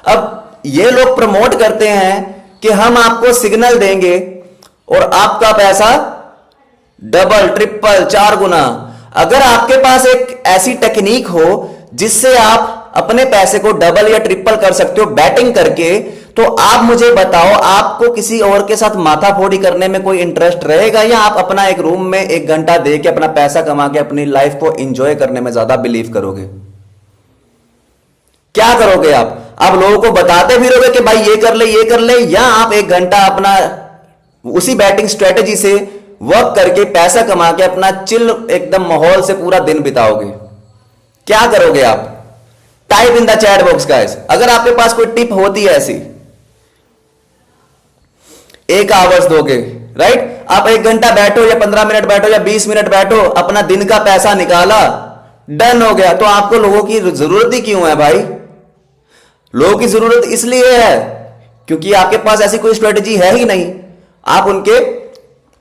अब ये लोग प्रमोट करते हैं कि हम आपको सिग्नल देंगे और आपका पैसा डबल ट्रिपल 4 गुना। अगर आपके पास एक ऐसी टेक्निक हो जिससे आप अपने पैसे को डबल या ट्रिपल कर सकते हो बैटिंग करके, तो आप मुझे बताओ, आपको किसी और के साथ माथाफोड़ी करने में कोई इंटरेस्ट रहेगा या आप अपना एक रूम में 1 घंटा दे के अपना पैसा कमा के अपनी लाइफ को एंजॉय करने में ज्यादा बिलीव करोगे? क्या करोगे आप लोगों को बताते फिरोगे कि भाई ये कर ले, या आप 1 घंटा अपना उसी बैटिंग स्ट्रेटेजी से वर्क करके पैसा कमा के अपना चिल एकदम माहौल से पूरा दिन बिताओगे? क्या करोगे आप? Type in the chat box guys, अगर आपके पास कोई टिप होती है ऐसी। 1 आवर्स दोगे, राइट? आप 1 घंटा बैठो या 15 मिनट बैठो या 20 मिनट बैठो, अपना दिन का पैसा निकाला, डन हो गया। तो आपको लोगों की जरूरत ही क्यों है भाई? लोगों की जरूरत इसलिए है क्योंकि आपके पास ऐसी कोई स्ट्रेटेजी है ही नहीं। आप उनके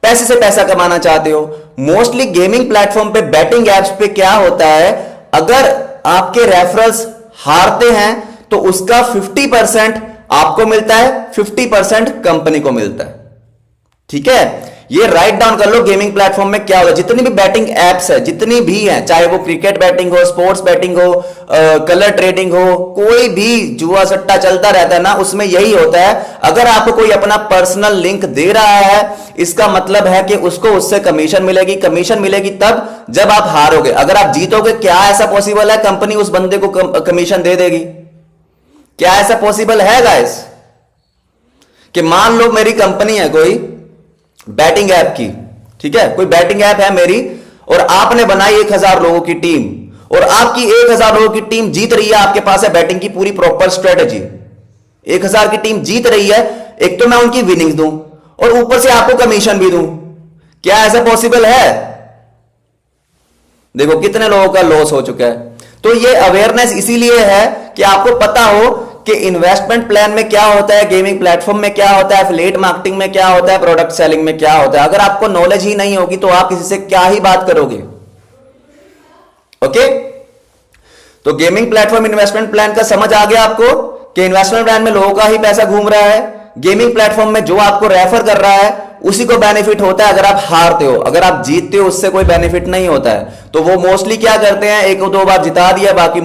पैसे से पैसा कमाना चाहते हो। मोस्टली गेमिंग प्लेटफॉर्म पे, बैटिंग एप्स पे क्या होता है, अगर आपके रेफरल्स हारते हैं तो उसका 50% आपको मिलता है, 50% कंपनी को मिलता है। ठीक है, ये राइट डाउन कर लो गेमिंग प्लेटफॉर्म में क्या होगा। जितनी भी बैटिंग एप्स है, जितनी भी हैं, चाहे वो क्रिकेट बैटिंग हो, स्पोर्ट्स बैटिंग हो, कलर ट्रेडिंग हो, कोई भी जुआ सट्टा चलता रहता है ना, उसमें यही होता है। अगर आपको कोई अपना पर्सनल लिंक दे रहा है, इसका मतलब है कि उसको उससे कमीशन मिलेगी। कमीशन मिलेगी तब जब आप हारोगे। अगर आप जीतोगे, क्या ऐसा पॉसिबल है कंपनी उस बंदे को कमीशन दे देगी? क्या ऐसा पॉसिबल है गाइस? कि मान लो मेरी कंपनी है कोई बैटिंग ऐप की, ठीक है, कोई बैटिंग ऐप है मेरी, और आपने बनाई 1000 लोगों की टीम, और आपकी 1000 लोगों की टीम जीत रही है। आपके पास है बैटिंग की पूरी प्रॉपर स्ट्रेटेजी, 1000 की टीम जीत रही है। एक तो मैं उनकी विनिंग दूं और ऊपर से आपको कमीशन भी दूं। क्या ऐसा पॉसिबल है? देखो कितने लोगों का लॉस हो चुका है। तो ये अवेयरनेस इसीलिए है कि आपको पता हो कि इन्वेस्टमेंट प्लान में क्या होता है, गेमिंग प्लेटफॉर्म में क्या होता है, एफिलिएट मार्केटिंग में क्या होता है, प्रोडक्ट सेलिंग में क्या होता है। अगर आपको नॉलेज ही नहीं होगी तो आप किसी से क्या ही बात करोगे? ओके, तो गेमिंग प्लेटफॉर्म इन्वेस्टमेंट प्लान का समझ आ गया आपको कि इन्वेस्टमेंट प्लान में लोगों का ही पैसा घूम रहा है। गेमिंग प्लेटफॉर्म में जो आपको रेफर कर रहा है उसी को बेनिफिट होता है अगर आप हारते हो। अगर आप जीतते हो उससे कोई बेनिफिट नहीं होता है। तो वो मोस्टली क्या करते हैं, 1-2 बार जिता दिया, बाकी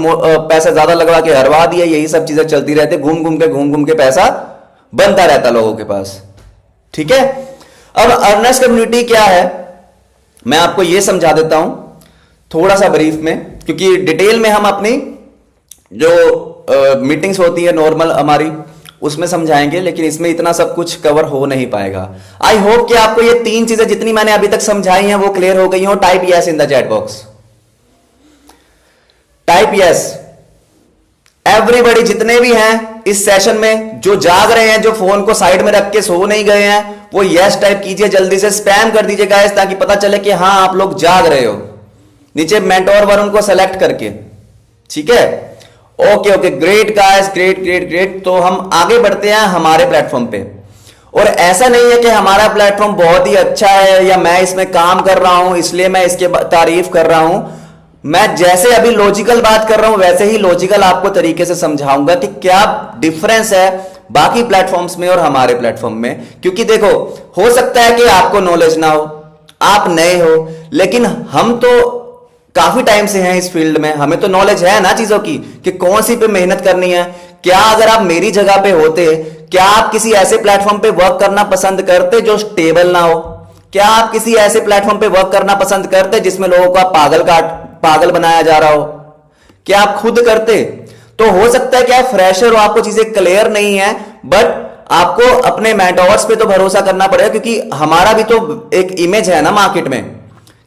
पैसा ज्यादा लगवा के हरवा दिया, यही सब चीजें चलती रहती है। घूम घूम के पैसा बनता रहता लोगों के पास। ठीक है, अब अर्नर्स कम्युनिटी क्या है मैं आपको यह समझा देता हूं थोड़ा सा ब्रीफ में, क्योंकि डिटेल में हम अपनी जो मीटिंग्स होती है नॉर्मल हमारी उसमें समझाएंगे, लेकिन इसमें इतना सब कुछ कवर हो नहीं पाएगा। आई होप कि आपको ये 3 चीजें जितनी मैंने अभी तक समझाई हैं वो क्लियर हो गई हो। Type yes in the chat box, type yes. Everybody जितने भी हैं इस सेशन में, जो जाग रहे हैं, जो फोन को साइड में रख के सो नहीं गए हैं, वो यस टाइप कीजिए, जल्दी से स्पैम कर दीजिए गाइस, ताकि पता चले कि हाँ आप लोग जाग रहे हो, नीचे मेंटोर वरुण को सेलेक्ट करके। ठीक है, ओके ग्रेट गाइस, ग्रेट। तो हम आगे बढ़ते हैं हमारे प्लेटफॉर्म पे। और ऐसा नहीं है कि हमारा प्लेटफॉर्म बहुत ही अच्छा है या मैं इसमें काम कर रहा हूं इसलिए मैं इसके तारीफ कर रहा हूं। मैं जैसे अभी लॉजिकल बात कर रहा हूं वैसे ही लॉजिकल आपको तरीके से समझाऊंगा कि क्या डिफरेंस है बाकी प्लेटफॉर्म्स में और हमारे प्लेटफॉर्म में। क्योंकि देखो, हो सकता है कि आपको नॉलेज ना हो, आप नए हो, लेकिन हम तो काफी टाइम से हैं इस फील्ड में, हमें तो नॉलेज है ना चीजों की कि कौन सी पे मेहनत करनी है। क्या अगर आप मेरी जगह पे होते, क्या आप किसी ऐसे प्लेटफॉर्म पे वर्क करना पसंद करते जो स्टेबल ना हो? क्या आप किसी ऐसे प्लेटफॉर्म पे वर्क करना पसंद करते जिसमें लोगों को आप पागल बनाया जा रहा हो? क्या आप खुद करते? तो हो सकता है कि आप फ्रेशर हो, आपको चीजें क्लियर नहीं है, बट आपको अपने मेंटोर्स पे तो भरोसा करना पड़ेगा, क्योंकि हमारा भी तो एक इमेज है ना मार्केट में,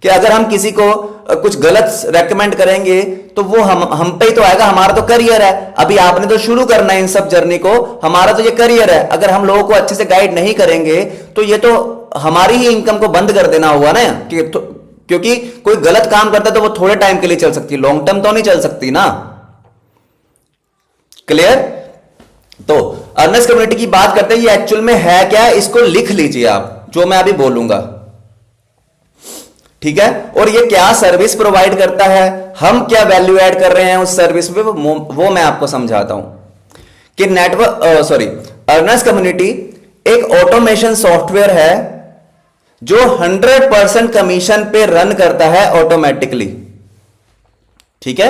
कि अगर हम किसी को कुछ गलत रेकमेंड करेंगे तो वो हम पे ही तो आएगा। हमारा तो करियर है, अभी आपने तो शुरू करना है इन सब जर्नी को, हमारा तो ये करियर है। अगर हम लोगों को अच्छे से गाइड नहीं करेंगे तो ये तो हमारी ही इनकम को बंद कर देना हुआ ना, क्योंकि कोई गलत काम करता है तो वो थोड़े टाइम के लिए चल सकती है, लॉन्ग टर्म तो नहीं चल सकती ना। क्लियर? तो अर्नर्स कम्युनिटी की बात करते हैं, ये एक्चुअल में है क्या, इसको लिख लीजिए आप, जो मैं अभी बोलूंगा, ठीक है। और ये क्या सर्विस प्रोवाइड करता है, हम क्या वैल्यू ऐड कर रहे हैं उस सर्विस पे, वो मैं आपको समझाता हूं कि अर्नर्स कम्युनिटी एक ऑटोमेशन सॉफ्टवेयर है जो 100% कमीशन पे रन करता है ऑटोमेटिकली, ठीक है।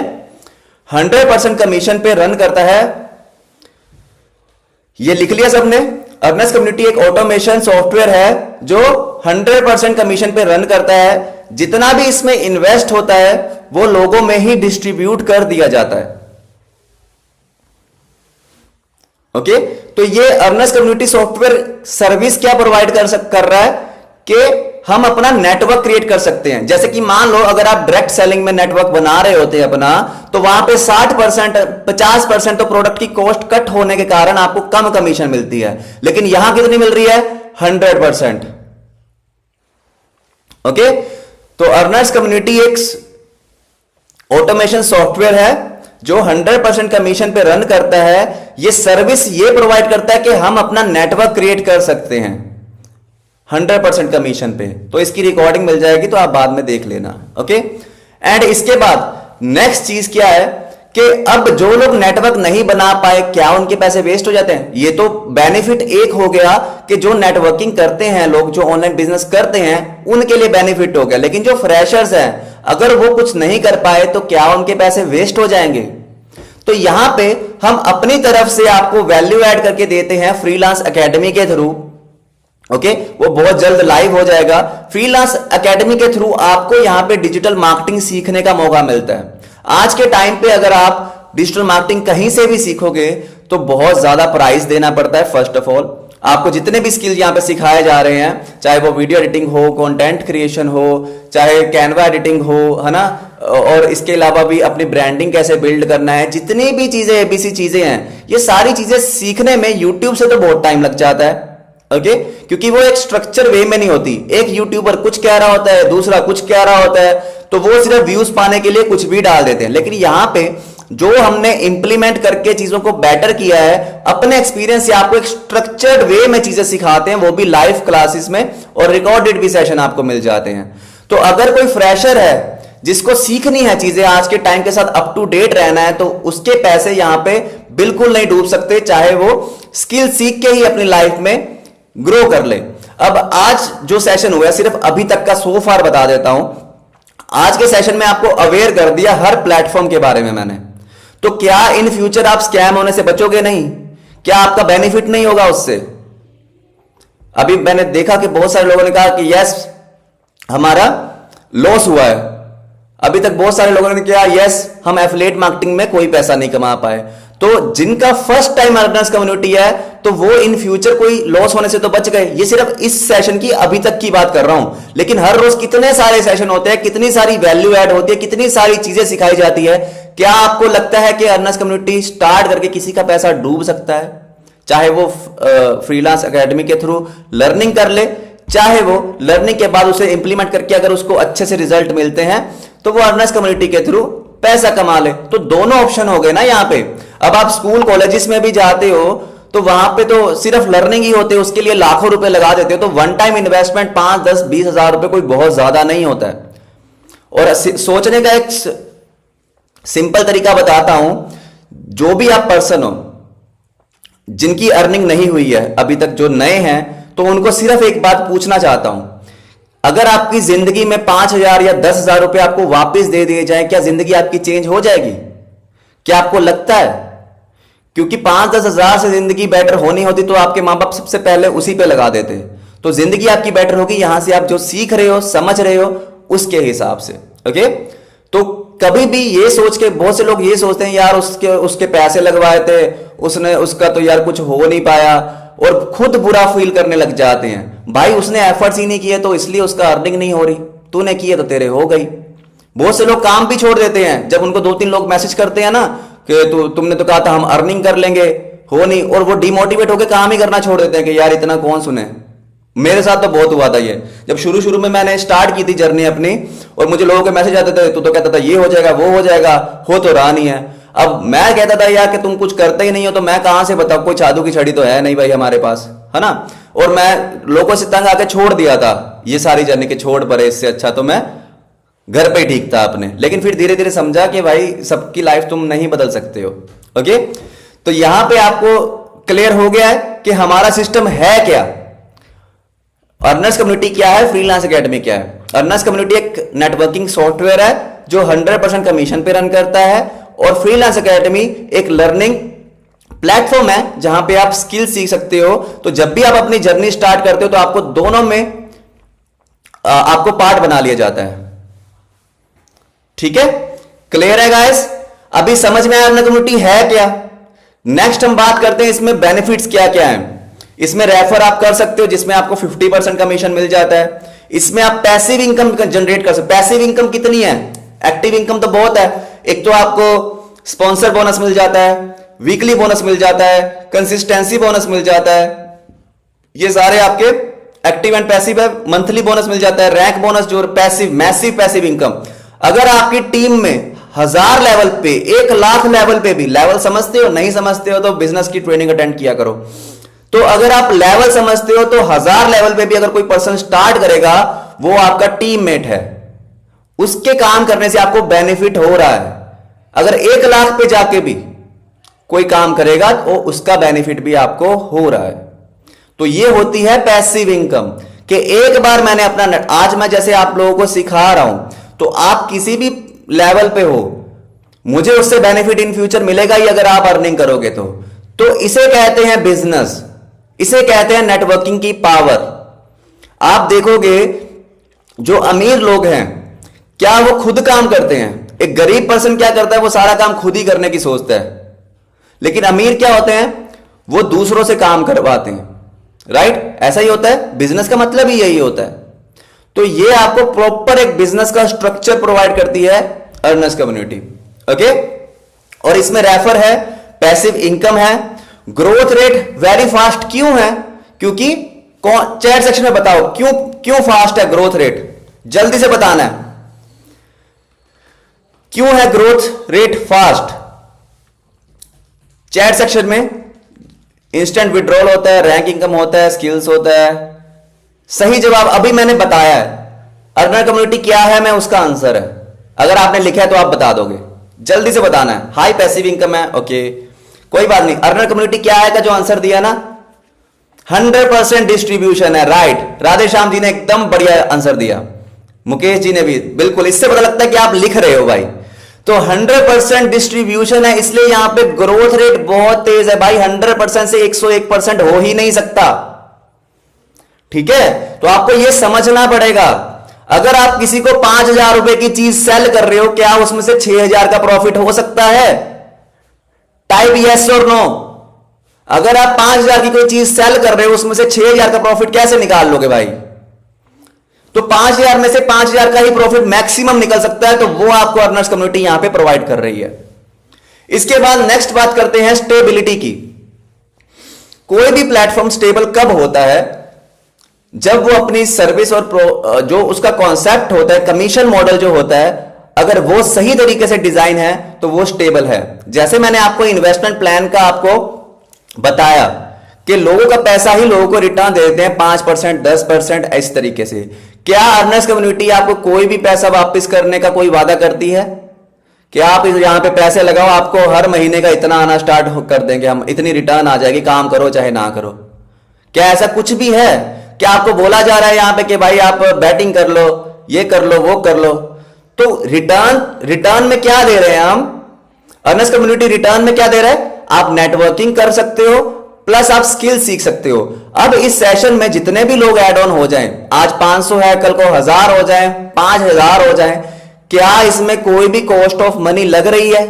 100% कमीशन पे रन करता है, ये लिख लिया सबने। अर्नर्स कम्युनिटी एक ऑटोमेशन सॉफ्टवेयर है जो 100% कमीशन पे रन करता है। जितना भी इसमें इन्वेस्ट होता है वो लोगों में ही डिस्ट्रीब्यूट कर दिया जाता है। ओके, तो ये अर्नर्स कम्युनिटी सॉफ्टवेयर सर्विस क्या प्रोवाइड कर रहा है कि हम अपना नेटवर्क क्रिएट कर सकते हैं। जैसे कि मान लो अगर आप डायरेक्ट सेलिंग में नेटवर्क बना रहे होते हैं अपना, तो वहां पे 60% 50% तो प्रोडक्ट की कॉस्ट कट होने के कारण आपको कम कमीशन मिलती है, लेकिन यहां कितनी मिल रही है, 100%। ओके, तो अर्नर्स कम्युनिटी एक ऑटोमेशन सॉफ्टवेयर है जो 100% कमीशन पे रन करता है। ये सर्विस ये प्रोवाइड करता है कि हम अपना नेटवर्क क्रिएट कर सकते हैं 100% कमीशन पे। तो इसकी रिकॉर्डिंग मिल जाएगी, तो आप बाद में देख लेना। ओके, एंड इसके बाद नेक्स्ट चीज क्या है कि अब जो लोग नेटवर्क नहीं बना पाए, क्या उनके पैसे वेस्ट हो जाते हैं? ये तो बेनिफिट एक हो गया कि जो नेटवर्किंग करते हैं लोग, जो ऑनलाइन बिजनेस करते हैं, उनके लिए बेनिफिट हो गया। लेकिन जो फ्रेशर्स हैं, अगर वो कुछ नहीं कर पाए तो क्या उनके पैसे वेस्ट हो जाएंगे? तो यहां पे हम अपनी तरफ से आपको वैल्यू ऐड करके देते हैं फ्रीलांस एकेडमी के थ्रू। ओके, वो बहुत जल्द लाइव हो जाएगा। फ्रीलांस एकेडमी के थ्रू आपको यहां पे डिजिटल मार्केटिंग सीखने का मौका मिलता है। आज के टाइम पे अगर आप डिजिटल मार्केटिंग कहीं से भी सीखोगे तो बहुत ज्यादा प्राइस देना पड़ता है। फर्स्ट ऑफ ऑल, आपको जितने भी स्किल यहां पे सिखाए जा रहे हैं, चाहे वो वीडियो एडिटिंग हो, कंटेंट क्रिएशन हो, चाहे कैनवा एडिटिंग हो, है ना, और इसके अलावा भी अपनी ब्रांडिंग कैसे बिल्ड करना है, जितनी भी चीजें एबीसी चीजें हैं, ये सारी चीजें सीखने में यूट्यूब से तो बहुत टाइम लग जाता है। ओके, क्योंकि वो एक स्ट्रक्चर वे में नहीं होती। एक यूट्यूबर कुछ कह रहा होता है, दूसरा कुछ कह रहा होता है, तो वो सिर्फ व्यूज पाने के लिए कुछ भी डाल देते हैं। लेकिन यहां पे जो हमने इंप्लीमेंट करके चीजों को बेटर किया है, अपने एक्सपीरियंस से आपको एक स्ट्रक्चर्ड वे में चीजें सिखाते हैं, वो भी लाइव क्लासेस में, और रिकॉर्डेड भी सेशन आपको मिल जाते हैं। तो अगर कोई फ्रेशर है जिसको सीखनी है चीजें, आज के टाइम के साथ अप टू डेट रहना है, तो उसके पैसे यहां पे बिल्कुल नहीं डूब सकते, चाहे वो स्किल सीख के ही अपनी लाइफ में ग्रो कर ले। अब आज जो सेशन हुआ है, सिर्फ अभी तक का सो फार बता देता हूं। आज के सेशन में आपको अवेयर कर दिया हर प्लेटफॉर्म के बारे में मैंने। तो क्या इन फ्यूचर आप स्कैम होने से बचोगे नहीं? क्या आपका बेनिफिट नहीं होगा उससे? अभी मैंने देखा कि बहुत सारे लोगों ने कहा कि यस हमारा लॉस हुआ है। अभी तक बहुत सारे लोगों ने कहा यस हम एफिलिएट मार्केटिंग में कोई पैसा नहीं कमा पाए। तो जिनका फर्स्ट टाइम अर्नर्स कम्युनिटी है, तो वो इन फ्यूचर कोई लॉस होने से तो बच गए। ये सिर्फ इस सेशन की अभी तक की बात कर रहा हूं, लेकिन हर रोज कितने सारे सेशन होते हैं, कितनी सारी वैल्यू ऐड होती है, कितनी सारी चीजें सिखाई जाती है। क्या आपको लगता है कि अर्नर्स कम्युनिटी स्टार्ट करके किसी का पैसा डूब सकता है? चाहे वो फ्रीलांस एकेडमी के थ्रू लर्निंग कर ले, चाहे वो लर्निंग के बाद उसे इंप्लीमेंट करके अगर उसको अच्छे से रिजल्ट मिलते हैं तो वो अर्नर्स कम्युनिटी के थ्रू पैसा कमा ले। तो दोनों ऑप्शन हो गए ना यहां पे। अब आप स्कूल कॉलेजेस में भी जाते हो तो वहां पे तो सिर्फ लर्निंग ही होते है, उसके लिए लाखों रुपए लगा देते हो। तो वन टाइम इन्वेस्टमेंट 5, 10, 20 हजार रुपए कोई बहुत ज्यादा नहीं होता है। और सोचने का एक सिंपल तरीका बताता हूं। जो भी आप पर्सन हो जिनकी अर्निंग नहीं हुई है अभी तक, जो नए हैं, तो उनको सिर्फ एक बात पूछना चाहता हूं, अगर आपकी जिंदगी में 5,000 या 10,000 रुपए आपको वापस दे दिए जाए, क्या जिंदगी आपकी चेंज हो जाएगी? क्या आपको लगता है? क्योंकि 5-10 हजार से जिंदगी बेटर होनी होती तो आपके मां बाप सबसे पहले उसी पे लगा देते। तो जिंदगी आपकी बेटर होगी यहां से आप जो सीख रहे हो, समझ रहे हो, उसके हिसाब से। ओके, तो कभी भी ये सोच के, बहुत से लोग ये सोचते हैं यार उसके उसके पैसे लगवाए थे उसने, उसका तो यार कुछ हो नहीं पाया, और खुद बुरा फील करने लग जाते हैं। भाई उसने एफर्ट्स ही नहीं किए तो इसलिए उसका अर्निंग नहीं हो रही, तूने किए तो तेरे हो गई। बहुत से लोग काम भी छोड़ देते हैं जब उनको 2-3 लोग मैसेज करते हैं ना कि तुमने तो कहा था हम अर्निंग कर लेंगे, हो नहीं, और वो डिमोटिवेट होकर काम ही करना छोड़ देते हैं कि यार इतना कौन सुने। मेरे साथ तो बहुत हुआ था ये, जब शुरू शुरू में मैंने स्टार्ट की थी जर्नी अपनी, और मुझे लोगों के मैसेज आते थे, तू तो कहता था ये हो जाएगा वो हो जाएगा, हो तो रहा नहीं है। अब मैं कहता था यार कि तुम कुछ करते ही नहीं हो, तो मैं कहां से बताऊं, कोई जादू की छड़ी तो है नहीं भाई हमारे पास, है ना। और मैं लोगों से तंग आके छोड़ दिया था ये सारी जर्नी के, छोड़ पड़े, इससे अच्छा तो मैं घर पे ही ठीक था अपने। लेकिन फिर धीरे धीरे समझा कि भाई सबकी लाइफ तुम नहीं बदल सकते हो। ओके, तो यहां पे आपको क्लियर हो गया है कि हमारा सिस्टम है क्या, अर्नर्स कम्युनिटी क्या है, फ्रीलांस एकेडमी क्या है। अर्नर्स कम्युनिटी एक नेटवर्किंग सॉफ्टवेयर है जो 100% कमीशन पे रन करता है, और फ्रीलांस एकेडमी एक लर्निंग प्लेटफॉर्म है जहां पे आप स्किल सीख सकते हो। तो जब भी आप अपनी जर्नी स्टार्ट करते हो तो आपको दोनों में आपको पार्ट बना लिया जाता है। ठीक है, क्लियर है गाइस, अभी समझ में आया अर्नर कम्युनिटी है क्या। नेक्स्ट हम बात करते हैं इसमें बेनिफिट्स क्या क्या है। इसमें रेफर आप कर सकते हो जिसमें आपको 50% कमीशन मिल जाता है। इसमें आप पैसिव इनकम जनरेट कर सकते हो। पैसिव इनकम कितनी है, एक्टिव इनकम तो बहुत है। एक तो आपको स्पॉन्सर बोनस मिल जाता है, वीकली बोनस मिल जाता है, कंसिस्टेंसी बोनस मिल जाता है, ये सारे आपके एक्टिव एंड पैसिव है। मंथली बोनस मिल जाता है, रैंक बोनस जो पैसिव, मैसिव पैसिव इनकम। अगर आपकी टीम में 1000 लेवल पे, 1 लाख लेवल पे भी, लेवल समझते हो, नहीं समझते हो तो बिजनेस की ट्रेनिंग अटेंड किया करो। तो अगर आप लेवल समझते हो तो 1000 लेवल पे भी अगर कोई पर्सन स्टार्ट करेगा, वो आपका टीममेट है, उसके काम करने से आपको बेनिफिट हो रहा है। अगर 1 लाख पे जाके भी कोई काम करेगा तो उसका बेनिफिट भी आपको हो रहा है। तो ये होती है पैसिव इनकम, कि एक बार मैंने अपना, आज मैं जैसे आप लोगों को सिखा रहा हूं, तो आप किसी भी लेवल पे हो, मुझे उससे बेनिफिट इन फ्यूचर मिलेगा ही अगर आप अर्निंग करोगे तो इसे कहते हैं बिजनेस, इसे कहते हैं नेटवर्किंग की पावर। आप देखोगे जो अमीर लोग हैं क्या वो खुद काम करते हैं, एक गरीब पर्सन क्या करता है, वो सारा काम खुद ही करने की सोचता है। लेकिन अमीर क्या होते हैं, वो दूसरों से काम करवाते हैं, राइट। ऐसा ही होता है, बिजनेस का मतलब ही यही होता है। तो ये आपको प्रॉपर एक बिजनेस का स्ट्रक्चर प्रोवाइड करती है अर्नर्स कम्युनिटी। ओके, और इसमें रेफर है, पैसिव इनकम है, ग्रोथ रेट वेरी फास्ट। क्यों है, क्योंकि चैट सेक्शन में बताओ क्यों फास्ट है ग्रोथ रेट, जल्दी से बताना है क्यों है growth rate fast. Chat section में इंस्टेंट विड्रॉल होता है, रैंक इनकम होता है, स्किल्स होता है। सही जवाब अभी मैंने बताया है। अर्नर कम्युनिटी क्या है, मैं उसका आंसर है। अगर आपने लिखा है तो आप बता दोगे, जल्दी से बताना है। हाई पैसिव इनकम है, ओके कोई बात नहीं। अर्नर कम्युनिटी क्या है का जो आंसर दिया ना, 100% डिस्ट्रीब्यूशन है, राइट। राधे श्याम जी ने एकदम बढ़िया आंसर दिया, मुकेश जी ने भी, बिल्कुल। इससे पता लगता है कि आप लिख रहे हो भाई। तो 100% डिस्ट्रीब्यूशन है, इसलिए यहां पे ग्रोथ रेट बहुत तेज है भाई। 100% से 101% हो ही नहीं सकता, ठीक है। तो आपको यह समझना पड़ेगा, अगर आप किसी को 5000 रुपए की चीज सेल कर रहे हो, क्या उसमें से 6000 का प्रॉफिट हो सकता है? टाइप यस और नो। अगर आप 5000 की कोई चीज सेल कर रहे हो, उसमें से 6000 का प्रॉफिट कैसे निकाल लोगे भाई? तो 5000 में से 5000 का ही प्रॉफिट मैक्सिमम निकल सकता है, तो वो आपको अर्नर्स कम्युनिटी यहां पे प्रोवाइड कर रही है। इसके बाद नेक्स्ट बात करते हैं स्टेबिलिटी की। कोई भी प्लेटफॉर्म स्टेबल कब होता है? जब वो अपनी सर्विस और जो उसका कॉन्सेप्ट होता है, कमीशन मॉडल जो होता है, अगर वो सही तरीके से डिजाइन है तो वो स्टेबल है। जैसे मैंने आपको इन्वेस्टमेंट प्लान का आपको बताया कि लोगों का पैसा ही लोगों को रिटर्न दे देते हैं 5%, 10%, इस तरीके से। क्या अर्नर्स कम्युनिटी आपको कोई भी पैसा वापस करने का कोई वादा करती है? क्या आप यहां पे पैसे लगाओ, आपको हर महीने का इतना आना स्टार्ट कर देंगे, हम इतनी रिटर्न आ जाएगी, काम करो चाहे ना करो? क्या ऐसा कुछ भी है? क्या आपको बोला जा रहा है यहां पे कि भाई आप बैटिंग कर लो, ये कर लो, वो कर लो? तो रिटर्न में क्या दे रहे हैं हम? अर्नर्स कम्युनिटी रिटर्न में क्या दे रहा है? आप नेटवर्किंग कर सकते हो, प्लस आप स्किल सीख सकते हो। अब इस सेशन में जितने भी लोग ऐड ऑन हो जाएं, आज 500 है, कल को 1000 हो जाएं, 5000 हो जाएं, क्या इसमें कोई भी कॉस्ट ऑफ मनी लग रही है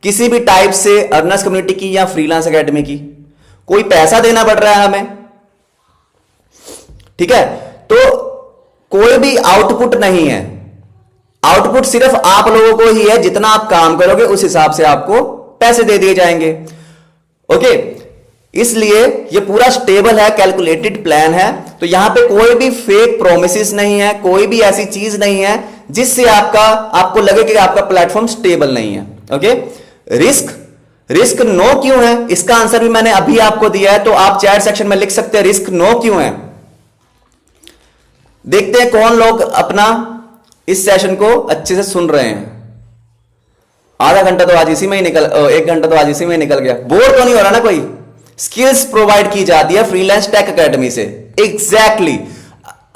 किसी भी टाइप से, अर्नर्स कम्युनिटी की या फ्रीलांस एकेडमी की? कोई पैसा देना पड़ रहा है हमें? ठीक है, तो कोई भी आउटपुट नहीं है। आउटपुट सिर्फ आप लोगों को ही है, जितना आप काम करोगे उस हिसाब से आपको पैसे दे दिए जाएंगे। ओके, इसलिए ये पूरा स्टेबल है, कैलकुलेटेड प्लान है। तो यहां पे कोई भी फेक प्रोमिसेस नहीं है, कोई भी ऐसी चीज नहीं है जिससे आपको लगे कि आपका प्लेटफॉर्म स्टेबल नहीं है। ओके, रिस्क नो क्यों है, इसका आंसर भी मैंने अभी आपको दिया है, तो आप चैट सेक्शन में लिख सकते हैं रिस्क नो क्यों है। देखते हैं कौन लोग अपना इस सेशन को अच्छे से सुन रहे हैं। आधा घंटा तो आज इसी में ही निकल, 1 घंटा तो आज इसी में ही निकल गया। बोर तो नहीं हो रहा ना कोई? स्किल्स प्रोवाइड की जाती है फ्रीलांस टेक एकेडमी से, एग्जैक्टली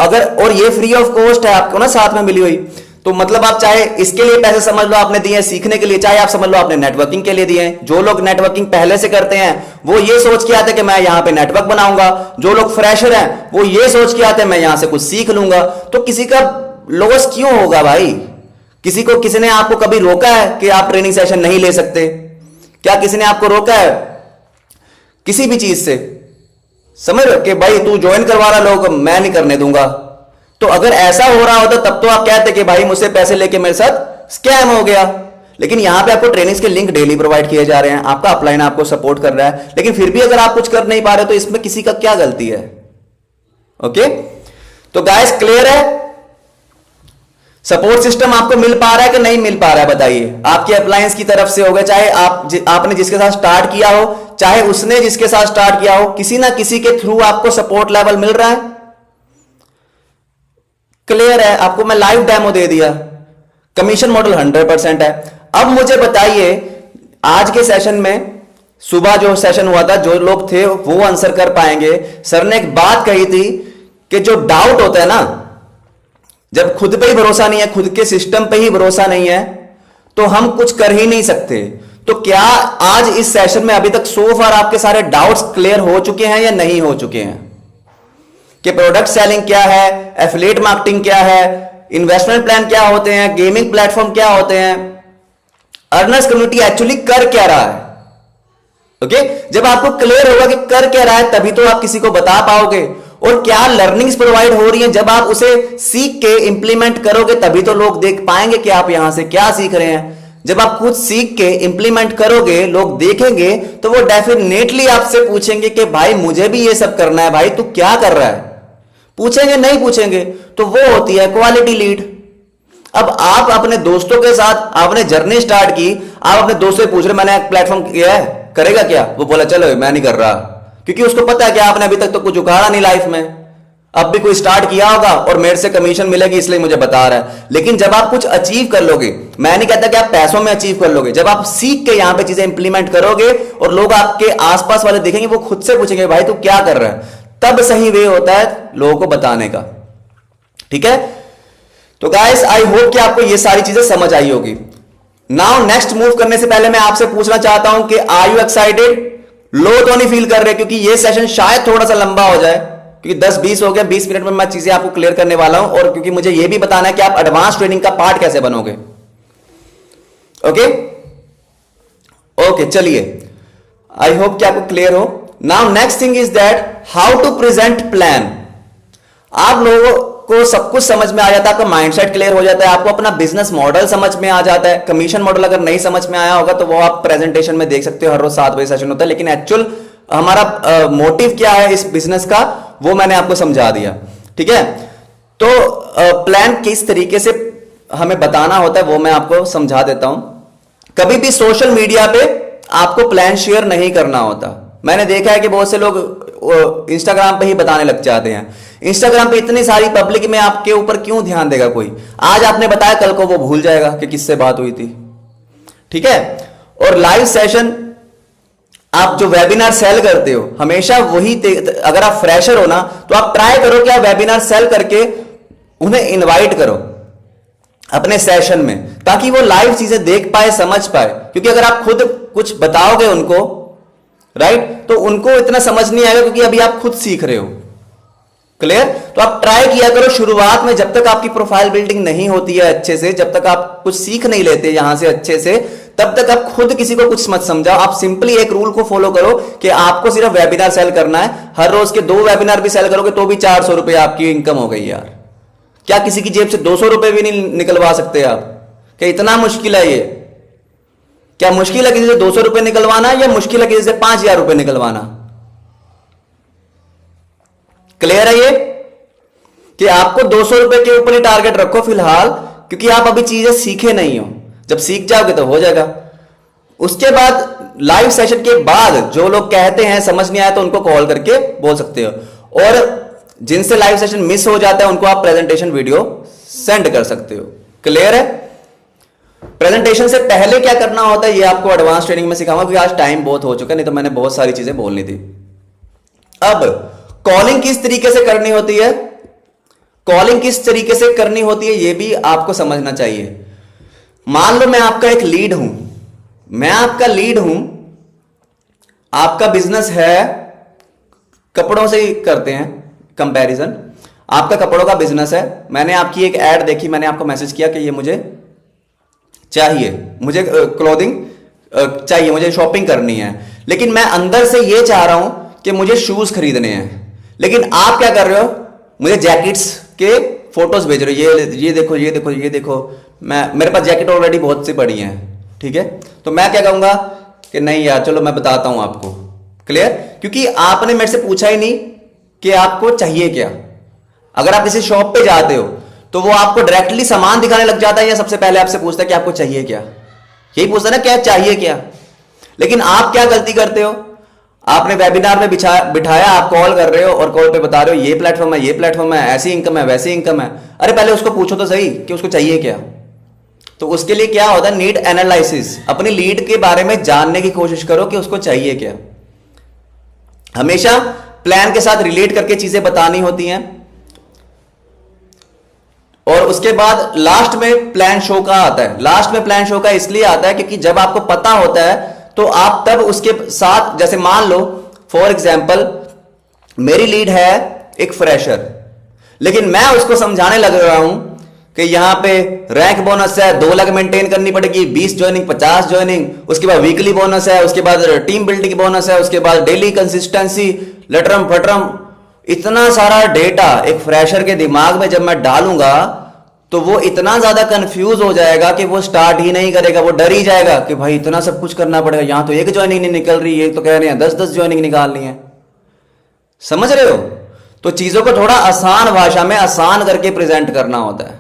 अगर, और ये फ्री ऑफ कॉस्ट है आपको ना साथ में मिली हुई। तो मतलब आप चाहे इसके लिए पैसे समझ लो आपने दिए सीखने के लिए, चाहे आप समझ लो आपने नेटवर्किंग के लिए दिए हैं। जो लोग नेटवर्किंग पहले से करते हैं वो ये सोच के आते हैं कि मैं यहां पे नेटवर्क बनाऊंगा, जो लोग फ्रेशर हैं वो ये सोच के आते हैं मैं यहां से कुछ सीख लूंगा। तो किसी का लॉस क्यों होगा भाई? किसी ने आपको कभी रोका है कि आप ट्रेनिंग सेशन नहीं ले सकते? क्या किसी ने आपको रोका है किसी भी चीज से? समझ रहे हो कि भाई तू ज्वाइन करवा रहा, लोग मैं नहीं करने दूंगा। तो अगर ऐसा हो रहा होता तब तो आप कहते कि भाई मुझसे पैसे लेके मेरे साथ स्कैम हो गया। लेकिन यहां पे आपको ट्रेनिंग्स के लिंक डेली प्रोवाइड किए जा रहे हैं, आपका अपलाइन आपको सपोर्ट कर रहा है, लेकिन फिर भी अगर आप कुछ कर नहीं पा रहे तो इसमें किसी का क्या गलती है? ओके, तो गाइस क्लियर है? सपोर्ट सिस्टम आपको मिल पा रहा है कि नहीं मिल पा रहा है बताइए? आपके अप्लायंस की तरफ से होगा, चाहे आपने जिसके साथ स्टार्ट किया हो, चाहे उसने जिसके साथ स्टार्ट किया हो, किसी ना किसी के थ्रू आपको सपोर्ट लेवल मिल रहा है। क्लियर है? आपको मैं लाइव डेमो दे दिया, कमीशन मॉडल 100% है। अब मुझे बताइए आज के सेशन में, सुबह जो सेशन हुआ था, जो लोग थे वो आंसर कर पाएंगे। सर ने एक बात कही थी कि जो डाउट होता है ना, जब खुद पे ही भरोसा नहीं है, खुद के सिस्टम पे ही भरोसा नहीं है, तो हम कुछ कर ही नहीं सकते। तो क्या आज इस सेशन में अभी तक सो फार आपके सारे डाउट्स क्लियर हो चुके हैं या नहीं हो चुके हैं? कि प्रोडक्ट सेलिंग क्या है, एफिलिएट मार्केटिंग क्या है, इन्वेस्टमेंट प्लान क्या होते हैं, गेमिंग प्लेटफॉर्म क्या होते हैं, अर्नर्स कम्युनिटी एक्चुअली कर क्या रहा है? ओके, जब आपको क्लियर होगा कि कर क्या रहा है तभी तो आप किसी को बता पाओगे। और क्या लर्निंग्स प्रोवाइड हो रही हैं, जब आप उसे सीख के इंप्लीमेंट करोगे तभी तो लोग देख पाएंगे कि आप यहां से क्या सीख रहे हैं। जब आप खुद सीख के इंप्लीमेंट करोगे, लोग देखेंगे तो वो डेफिनेटली आपसे पूछेंगे कि भाई मुझे भी ये सब करना है, भाई तू क्या कर रहा है? पूछेंगे नहीं पूछेंगे? तो वो होती है क्वालिटी लीड। अब आप अपने दोस्तों के साथ आपने जर्नी स्टार्ट की, आप अपने दोस्त से पूछ रहे मैंने एक प्लेटफॉर्म किया है, करेगा क्या? वो बोला चलो मैं नहीं कर रहा, क्योंकि उसको पता है कि आपने अभी तक तो कुछ उखाड़ा नहीं लाइफ में, अब भी कोई स्टार्ट किया होगा और मेरे से कमीशन मिलेगी इसलिए मुझे बता रहा है। लेकिन जब आप कुछ अचीव कर लोगे, मैं नहीं कहता कि आप पैसों में अचीव कर लोगे, जब आप सीख के यहां पे चीजें इंप्लीमेंट करोगे और लोग आपके आसपास वाले देखेंगे, वो खुद से पूछेंगे भाई तू क्या कर रहा है, तब सही वे होता है लोगों को बताने का। ठीक है, तो गाइस आई होप कि आपको ये सारी चीजें समझ आई होगी। नाउ नेक्स्ट मूव करने से पहले मैं आपसे पूछना चाहता हूं कि आर यू एक्साइटेड? लो तो नहीं फील कर रहे? क्योंकि ये सेशन शायद थोड़ा सा लंबा हो जाए, क्योंकि 10-20 हो गया, 20 मिनट में मैं चीजें आपको क्लियर करने वाला हूं, और क्योंकि मुझे ये भी बताना है कि आप एडवांस ट्रेनिंग का पार्ट कैसे बनोगे। ओके ओके, चलिए आई होप कि आपको क्लियर हो। Now next thing is that how to present plan. आप लोगों को सब कुछ समझ में आ जाता है, आपका माइंडसेट क्लियर हो जाता है, आपको अपना बिजनेस मॉडल समझ में आ जाता है। कमीशन मॉडल अगर नहीं समझ में आया होगा तो वो आप प्रेजेंटेशन में देख सकते हो, हर रोज 7 बजे सेशन होता है। लेकिन एक्चुअल हमारा मोटिव क्या है इस बिजनेस का, वो मैंने आपको समझा दिया। ठीक है, तो प्लान किस तरीके से हमें बताना होता है वो मैं आपको समझा देता हूं। कभी भी सोशल मीडिया पे आपको प्लान शेयर नहीं करना होता। मैंने देखा है कि बहुत से लोग इंस्टाग्राम पे ही बताने लग जाते हैं। इंस्टाग्राम पे इतनी सारी पब्लिक में आपके ऊपर क्यों ध्यान देगा कोई? आज आपने बताया कल को वो भूल जाएगा कि किससे बात हुई थी। ठीक है, और लाइव सेशन आप जो वेबिनार सेल करते हो हमेशा वही, अगर आप फ्रेशर हो ना तो आप ट्राई करो कि आप वेबिनार सेल करके उन्हें इनवाइट करो अपने सेशन में, ताकि वो लाइव चीजें देख पाए, समझ पाए। क्योंकि अगर आप खुद कुछ बताओगे उनको राइट? तो उनको इतना समझ नहीं आएगा क्योंकि अभी आप खुद सीख रहे हो। क्लियर? तो आप ट्राई किया करो शुरुआत में, जब तक आपकी प्रोफाइल बिल्डिंग नहीं होती है अच्छे से, जब तक आप कुछ सीख नहीं लेते यहां से अच्छे से, तब तक आप खुद किसी को कुछ मत समझाओ। आप सिंपली एक रूल को फॉलो करो कि आपको सिर्फ वेबिनार सेल करना है। हर रोज के 2 वेबिनार भी सेल करोगे तो भी 400 रुपए आपकी इनकम हो गई यार। क्या किसी की जेब से 200 रुपए भी नहीं निकलवा सकते आप? क्या इतना मुश्किल है ये? क्या मुश्किल है किसी से 200 रुपए निकलवाना, या मुश्किल है किसी से 5000 रुपए निकलवाना? क्लियर है ये कि आपको 200 रुपए के ऊपर ही टारगेट रखो फिलहाल, क्योंकि आप अभी चीजें सीखे नहीं हो। जब सीख जाओगे तो हो जाएगा। उसके बाद लाइव सेशन के बाद जो लोग कहते हैं समझ नहीं आया तो उनको कॉल करके बोल सकते हो, और जिनसे लाइव सेशन मिस हो जाता है उनको आप प्रेजेंटेशन वीडियो सेंड कर सकते हो। क्लियर है? प्रेजेंटेशन से पहले क्या करना होता है ये आपको एडवांस ट्रेनिंग में सिखाऊंगा, क्योंकि आज टाइम बहुत हो चुका है, नहीं तो मैंने बहुत सारी चीजें बोलनी थी। अब कॉलिंग किस तरीके से करनी होती है, कॉलिंग किस तरीके से करनी होती है ये भी आपको समझना चाहिए। मान लो मैं आपका एक लीड हूं, मैं आपका लीड हूं, आपका बिजनेस है, कपड़ों से ही करते हैं कंपैरिजन, आपका कपड़ों का बिजनेस है। मैंने आपकी एक ऐड देखी, मैंने आपको मैसेज किया कि ये मुझे चाहिए, मुझे क्लोथिंग चाहिए, मुझे शॉपिंग करनी है, लेकिन मैं अंदर से ये चाह रहा हूं कि मुझे शूज खरीदने हैं। लेकिन आप क्या कर रहे हो, मुझे जैकेट्स के फोटोज भेज रहे हो, ये देखो ये देखो ये देखो। मेरे पास जैकेट ऑलरेडी बहुत सी पड़ी हैं, ठीक है? तो मैं क्या कहूंगा कि नहीं यार चलो मैं बताता हूं आपको। क्लियर? क्योंकि आपने मेरे से पूछा ही नहीं कि आपको चाहिए क्या। अगर आप किसी शॉप पे जाते हो तो वो आपको डायरेक्टली सामान दिखाने लग जाता है, या सबसे पहले आपसे पूछता है कि आपको चाहिए क्या? यही पूछता है ना, क्या चाहिए क्या। लेकिन आप क्या गलती करते हो, आपने वेबिनार में बिठाया, आप कॉल कर रहे हो और कॉल पे बता रहे हो ये प्लेटफॉर्म है, ये प्लेटफॉर्म है, ऐसी इनकम है, वैसी इनकम है। अरे पहले उसको पूछो तो सही कि उसको चाहिए क्या। तो उसके लिए क्या होता है, नीड एनालिसिस। अपनी लीड के बारे में जानने की कोशिश करो कि उसको चाहिए क्या। हमेशा प्लान के साथ रिलेट करके चीजें बतानी होती हैं। और उसके बाद लास्ट में प्लान शो का आता है। लास्ट में प्लान शो का इसलिए आता है क्योंकि जब आपको पता होता है तो आप तब उसके साथ, जैसे मान लो फॉर एग्जाम्पल मेरी लीड है एक फ्रेशर, लेकिन मैं उसको समझाने लग रहा हूं कि यहां पे रैंक बोनस है, 2 लाख मेंटेन करनी पड़ेगी, 20 ज्वाइनिंग, 50 ज्वाइनिंग, उसके बाद वीकली बोनस है, उसके बाद टीम बिल्डिंग बोनस है, उसके बाद डेली कंसिस्टेंसी, लटरम फटरम, इतना सारा डेटा एक फ्रेशर के दिमाग में जब मैं डालूंगा तो वो इतना ज्यादा कंफ्यूज हो जाएगा कि वो स्टार्ट ही नहीं करेगा। वो डर ही जाएगा कि भाई इतना सब कुछ करना पड़ेगा, यहां तो एक ज्वाइनिंग नहीं निकल रही है, तो कह रहे हैं 10-10 ज्वाइनिंग निकालनी है। समझ रहे हो? तो चीजों को थोड़ा आसान भाषा में आसान करके प्रेजेंट करना होता है।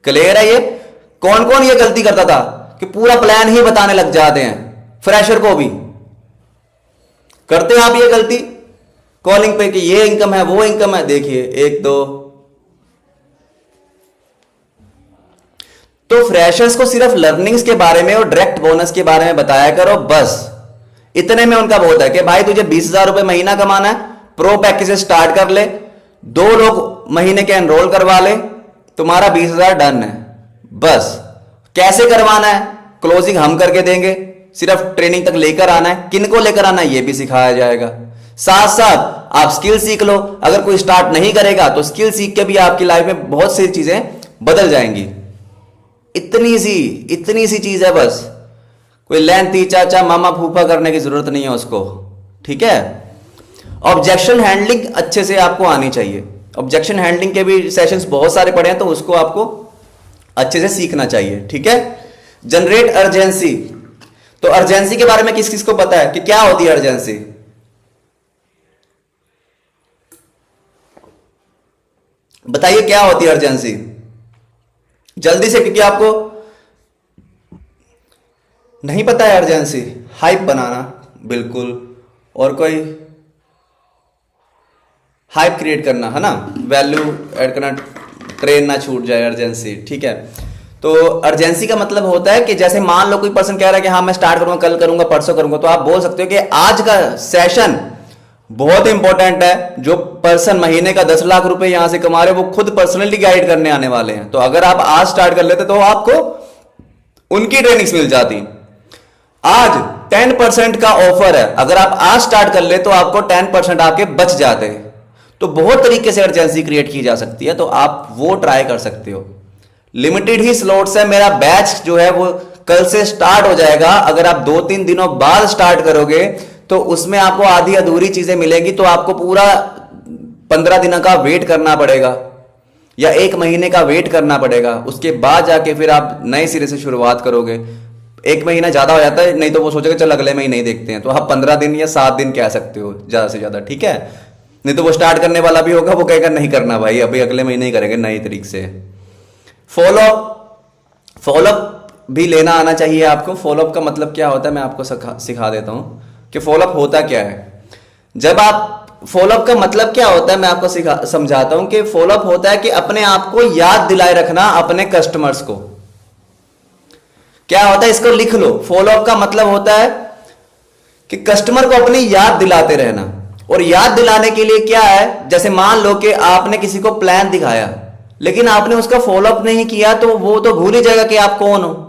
क्लियर है ये? कौन कौन ये गलती करता था कि पूरा प्लान ही बताने लग जाते हैं, फ्रेशर को भी करते हैं आप ये गलती कॉलिंग पे कि ये इनकम है, वो इनकम है। देखिए 1 2, तो फ्रेशर्स को सिर्फ लर्निंग्स के बारे में और डायरेक्ट बोनस के बारे में बताया करो, बस इतने में उनका बहुत है कि भाई तुझे 20,000 रुपए महीना कमाना है, प्रो पैकेज स्टार्ट कर ले, 2 लोग महीने के एनरोल करवा ले, तुम्हारा 20,000 डन है। बस कैसे करवाना है, क्लोजिंग हम करके देंगे, सिर्फ ट्रेनिंग तक लेकर आना है। किन को लेकर आना है ये भी सिखाया जाएगा। साथ साथ आप स्किल सीख लो। अगर कोई स्टार्ट नहीं करेगा तो स्किल सीख के भी आपकी लाइफ में बहुत सी चीजें बदल जाएंगी। इतनी सी चीज है, बस कोई लेंथी चाचा मामा फूफा करने की जरूरत नहीं है उसको, ठीक है? ऑब्जेक्शन हैंडलिंग अच्छे से आपको आनी चाहिए। ऑब्जेक्शन हैंडलिंग के भी सेशंस बहुत सारे पड़े हैं, तो उसको आपको अच्छे से सीखना चाहिए, ठीक है? Generate urgency. तो अर्जेंसी के बारे में किस किस को पता है कि क्या होती है अर्जेंसी? बताइए क्या होती है अर्जेंसी जल्दी से, क्योंकि आपको नहीं पता है अर्जेंसी। हाइप बनाना, बिल्कुल, और कोई हाइप क्रिएट करना है ना, वैल्यू ऐड करना, ट्रेन ना छूट जाए, अर्जेंसी, ठीक है? तो अर्जेंसी का मतलब होता है कि जैसे मान लो कोई पर्सन कह रहा है कि हाँ मैं स्टार्ट करूंगा, कल करूंगा, परसों करूंगा, तो आप बोल सकते हो कि आज का सेशन बहुत इंपॉर्टेंट है। जो पर्सन महीने का 10 लाख रुपए यहां से कमा रहे वो खुद पर्सनली गाइड करने आने वाले हैं, तो अगर आप आज स्टार्ट कर लेते तो आपको उनकी ट्रेनिंग्स मिल जाती। आज 10% का ऑफर है, अगर आप आज स्टार्ट कर ले तो आपको 10% आपके बच जाते हैं। तो बहुत तरीके से अर्जेंसी क्रिएट की जा सकती है, तो आप वो ट्राई कर सकते हो। लिमिटेड ही स्लॉट्स है, मेरा बैच जो है वो कल से स्टार्ट हो जाएगा। अगर आप 2-3 दिनों बाद स्टार्ट करोगे तो उसमें आपको आधी अधूरी चीजें मिलेंगी, तो आपको पूरा 15 दिनों का वेट करना पड़ेगा या 1 महीने का वेट करना पड़ेगा। उसके बाद जाके फिर आप नए सिरे से शुरुआत करोगे। 1 महीना ज्यादा हो जाता है, नहीं तो वो सोचेगा चल अगले महीने ही देखते हैं, तो आप 15 दिन या 7 दिन कह सकते हो ज्यादा से ज्यादा, ठीक है। नहीं तो वो स्टार्ट करने वाला भी होगा, वो कहेगा नहीं करना भाई, अभी अगले महीने ही करेंगे नई तरीके से। फॉलोअप भी लेना आना चाहिए आपको। फॉलोअप का मतलब क्या होता है मैं आपको सिखा देता हूं कि फॉलोअप होता क्या है। जब आप फॉलोअप का मतलब क्या होता है मैं आपको समझाता हूं कि फॉलोअप होता है कि अपने आप को याद दिलाए रखना अपने कस्टमर्स को। क्या होता है इसको लिख लो। फॉलोअप का मतलब होता है कि कस्टमर को अपनी याद दिलाते रहना। और याद दिलाने के लिए क्या है, जैसे मान लो कि आपने किसी को प्लान दिखाया लेकिन आपने उसका फॉलोअप नहीं किया, तो वो तो भूल ही जाएगा कि आप कौन हो।